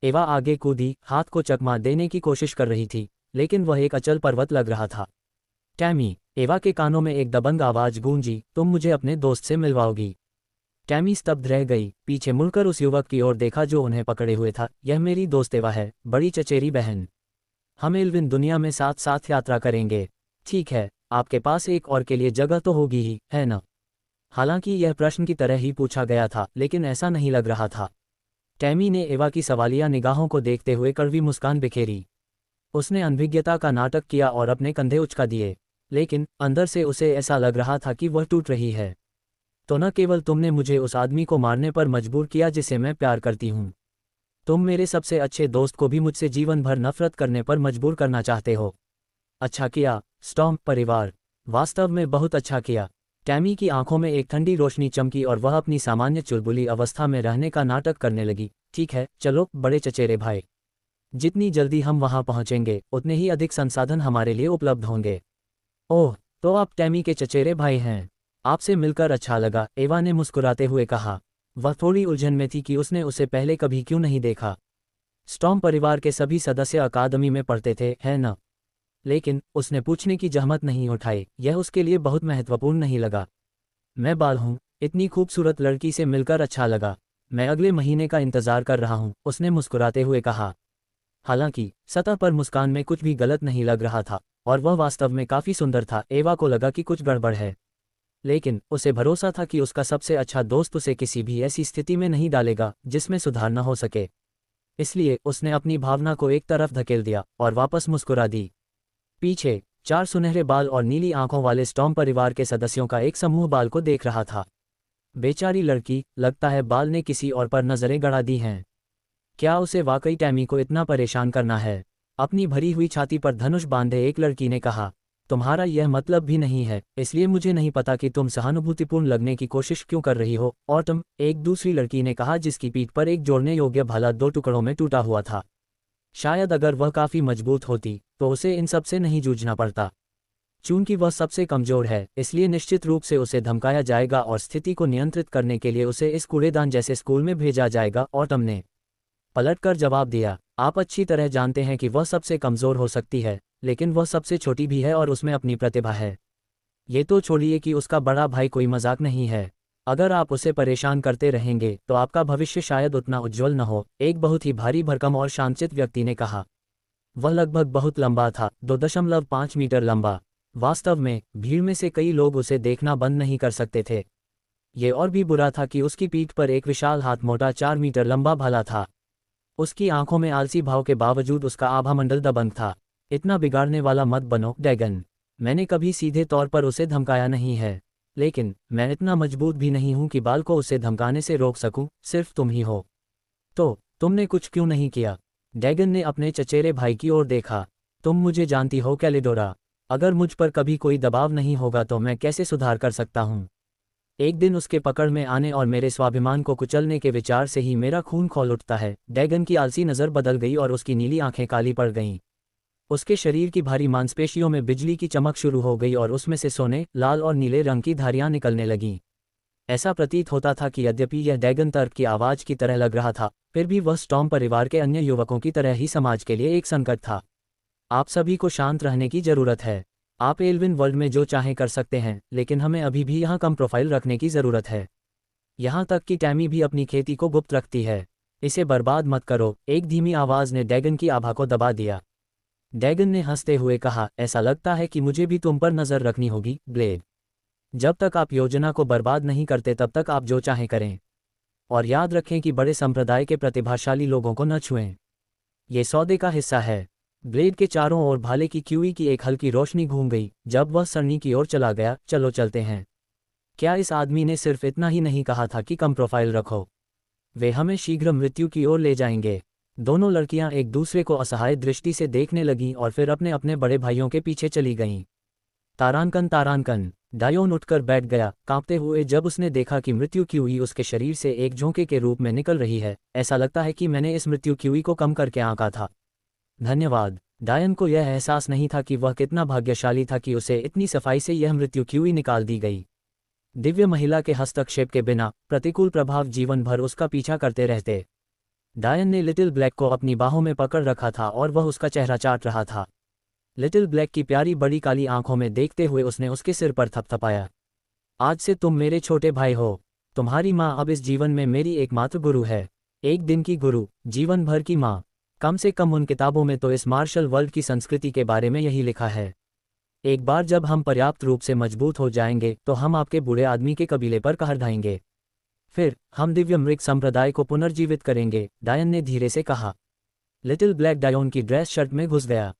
एवा आगे कूदी, हाथ को चकमा देने की कोशिश कर रही थी, लेकिन वह एक अचल पर्वत लग रहा था। टैमी, एवा के कानों में एक दबंग आवाज गूंजी, तुम मुझे अपने दोस्त से मिलवाओगी? टैमी स्तब्ध रह गई, पीछे मुड़कर उस युवक की ओर देखा जो उन्हें पकड़े हुए था। यह मेरी दोस्त एवा है, बड़ी चचेरी बहन। हम एल्विन दुनिया में साथ साथ यात्रा करेंगे। ठीक है, आपके पास एक और के लिए जगह तो होगी ही, है न? हालांकि यह प्रश्न की तरह ही पूछा गया था, लेकिन ऐसा नहीं लग रहा था। टैमी ने एवा की सवालिया निगाहों को देखते हुए कड़वी मुस्कान बिखेरी। उसने अनभिज्ञता का नाटक किया और अपने कंधे उचका दिए, लेकिन अंदर से उसे ऐसा लग रहा था कि वह टूट रही है। तो न केवल तुमने मुझे उस आदमी को मारने पर मजबूर किया जिसे मैं प्यार करती हूँ, तुम मेरे सबसे अच्छे दोस्त को भी मुझसे जीवन भर नफरत करने पर मजबूर करना चाहते हो। अच्छा किया, स्टॉर्म परिवार, वास्तव में बहुत अच्छा किया। टैमी की आंखों में एक ठंडी रोशनी चमकी और वह अपनी सामान्य चुलबुली अवस्था में रहने का नाटक करने लगी। ठीक है, चलो बड़े चचेरे भाई, जितनी जल्दी हम वहां पहुंचेंगे उतने ही अधिक संसाधन हमारे लिए उपलब्ध होंगे। ओह, तो आप टैमी के चचेरे भाई हैं। आपसे मिलकर अच्छा लगा, एवा ने मुस्कुराते हुए कहा। वह थोड़ी उलझन में थी कि उसने उसे पहले कभी क्यों नहीं देखा। स्टॉर्म परिवार के सभी सदस्य अकादमी में पढ़ते थे, है न? लेकिन उसने पूछने की जहमत नहीं उठाई, यह उसके लिए बहुत महत्वपूर्ण नहीं लगा। मैं बाल हूँ, इतनी खूबसूरत लड़की से मिलकर अच्छा लगा। मैं अगले महीने का इंतजार कर रहा हूँ, उसने मुस्कुराते हुए कहा। हालांकि सतह पर मुस्कान में कुछ भी गलत नहीं लग रहा था, और वह वास्तव में काफी सुंदर था। एवा को लगा कि कुछ गड़बड़ है, लेकिन उसे भरोसा था कि उसका सबसे अच्छा दोस्त उसे किसी भी ऐसी स्थिति में नहीं डालेगा जिसमें सुधार न हो सके। इसलिए उसने अपनी भावना को एक तरफ धकेल दिया और वापस मुस्कुरा दी। पीछे 4 सुनहरे बाल और नीली आंखों वाले स्टॉर्म परिवार के सदस्यों का एक समूह बाल को देख रहा था। बेचारी लड़की, लगता है बाल ने किसी और पर नजरें गड़ा दी हैं। क्या उसे वाकई टैमी को इतना परेशान करना है? अपनी भरी हुई छाती पर धनुष बांधे एक लड़की ने कहा। तुम्हारा यह मतलब भी नहीं है, इसलिए मुझे नहीं पता कि तुम सहानुभूतिपूर्ण लगने की कोशिश क्यों कर रही हो। ऑटम, एक दूसरी लड़की ने कहा जिसकी पीठ पर एक जोड़ने योग्य भाला 2 टुकड़ों में टूटा हुआ था। शायद अगर वह काफी मजबूत होती तो उसे इन सब से नहीं जूझना पड़ता। चूंकि वह सबसे कमजोर है, इसलिए निश्चित रूप से उसे धमकाया जाएगा और स्थिति को नियंत्रित करने के लिए उसे इस कूड़ेदान जैसे स्कूल में भेजा जाएगा। ऑटम ने पलटकर जवाब दिया, आप अच्छी तरह जानते हैं कि वह सबसे कमजोर हो सकती है, लेकिन वह सबसे छोटी भी है और उसमें अपनी प्रतिभा है। ये तो छोड़िए कि उसका बड़ा भाई कोई मजाक नहीं है। अगर आप उसे परेशान करते रहेंगे तो आपका भविष्य शायद उतना उज्जवल न हो, एक बहुत ही भारी भरकम और शांतचित्त व्यक्ति ने कहा। वह लगभग बहुत लंबा था, 2.5 मीटर लंबा। वास्तव में भीड़ में से कई लोग उसे देखना बंद नहीं कर सकते थे। ये और भी बुरा था कि उसकी पीठ पर एक विशाल हाथ मोटा 4 मीटर लंबा भाला था। उसकी आंखों में आलसी भाव के बावजूद उसका आभामंडल दबंग था। इतना बिगाड़ने वाला मत बनो, डैगन। मैंने कभी सीधे तौर पर उसे धमकाया नहीं है, लेकिन मैं इतना मजबूत भी नहीं हूं कि बाल को उसे धमकाने से रोक सकूं, सिर्फ तुम ही हो। तो तुमने कुछ क्यों नहीं किया? डैगन ने अपने चचेरे भाई की ओर देखा। तुम मुझे जानती हो कैलिडोरा, अगर मुझ पर कभी कोई दबाव नहीं होगा तो मैं कैसे सुधार कर सकता हूँ? एक दिन उसके पकड़ में आने और मेरे स्वाभिमान को कुचलने के विचार से ही मेरा खून खौल उठता है। डैगन की आलसी नज़र बदल गई और उसकी नीली आंखें काली पड़ गईं। उसके शरीर की भारी मांसपेशियों में बिजली की चमक शुरू हो गई और उसमें से सोने, लाल और नीले रंग की धारियां निकलने लगीं। ऐसा प्रतीत होता था कि यद्यपि यह डैगन तर्क की आवाज़ की तरह लग रहा था, फिर भी वह स्टॉर्म परिवार के अन्य युवकों की तरह ही समाज के लिए एक संकट था। आप सभी को शांत रहने की ज़रूरत है। आप एल्विन वर्ल्ड में जो चाहें कर सकते हैं, लेकिन हमें अभी भी यहाँ कम प्रोफाइल रखने की ज़रूरत है। यहाँ तक कि टैमी भी अपनी खेती को गुप्त रखती है। इसे बर्बाद मत करो, एक धीमी आवाज़ ने डैगन की आभा को दबा दिया। डैगन ने हंसते हुए कहा, ऐसा लगता है कि मुझे भी तुम पर नज़र रखनी होगी, ब्लेड। जब तक आप योजना को बर्बाद नहीं करते तब तक आप जो चाहें करें। और याद रखें कि बड़े संप्रदाय के प्रतिभाशाली लोगों को न छुएं। ये सौदे का हिस्सा है। ब्लेड के चारों ओर भाले की क्यूई की एक हल्की रोशनी घूम गई जब वह सरनी की ओर चला गया। चलो चलते हैं। क्या इस आदमी ने सिर्फ इतना ही नहीं कहा था कि कम प्रोफाइल रखो? वे हमें शीघ्र मृत्यु की ओर ले जाएंगे। दोनों लड़कियां एक दूसरे को असहाय दृष्टि से देखने लगीं और फिर अपने अपने बड़े भाइयों के पीछे चली गईं। तारानकन तारानकन, डायोन उठकर बैठ गया, कांपते हुए जब उसने देखा कि मृत्यु क्यूई उसके शरीर से एक झोंके के रूप में निकल रही है। ऐसा लगता है कि मैंने इस मृत्यु क्यूई को कम करके आंका था। धन्यवाद। डायन को यह एहसास नहीं था कि वह कितना भाग्यशाली था कि उसे इतनी सफाई से यह मृत्यु क्यूई निकाल दी गई। दिव्य महिला के हस्तक्षेप के बिना प्रतिकूल प्रभाव जीवन भर उसका पीछा करते रहते। डायन ने लिटिल ब्लैक को अपनी बाहों में पकड़ रखा था और वह उसका चेहरा चाट रहा था। लिटिल ब्लैक की प्यारी बड़ी काली आंखों में देखते हुए उसने उसके सिर पर थपथपाया। आज से तुम मेरे छोटे भाई हो। तुम्हारी माँ अब इस जीवन में मेरी एकमात्र गुरु है। एक दिन की गुरु, जीवन भर की माँ। कम से कम उन किताबों में तो इस मार्शल वर्ल्ड की संस्कृति के बारे में यही लिखा है। एक बार जब हम पर्याप्त रूप से मजबूत हो जाएंगे तो हम आपके बूढ़े आदमी के कबीले पर कहर ढाएंगे। फिर हम दिव्य मृग संप्रदाय को पुनर्जीवित करेंगे, डायन ने धीरे से कहा। लिटिल ब्लैक डायोन की ड्रेस शर्ट में घुस गया।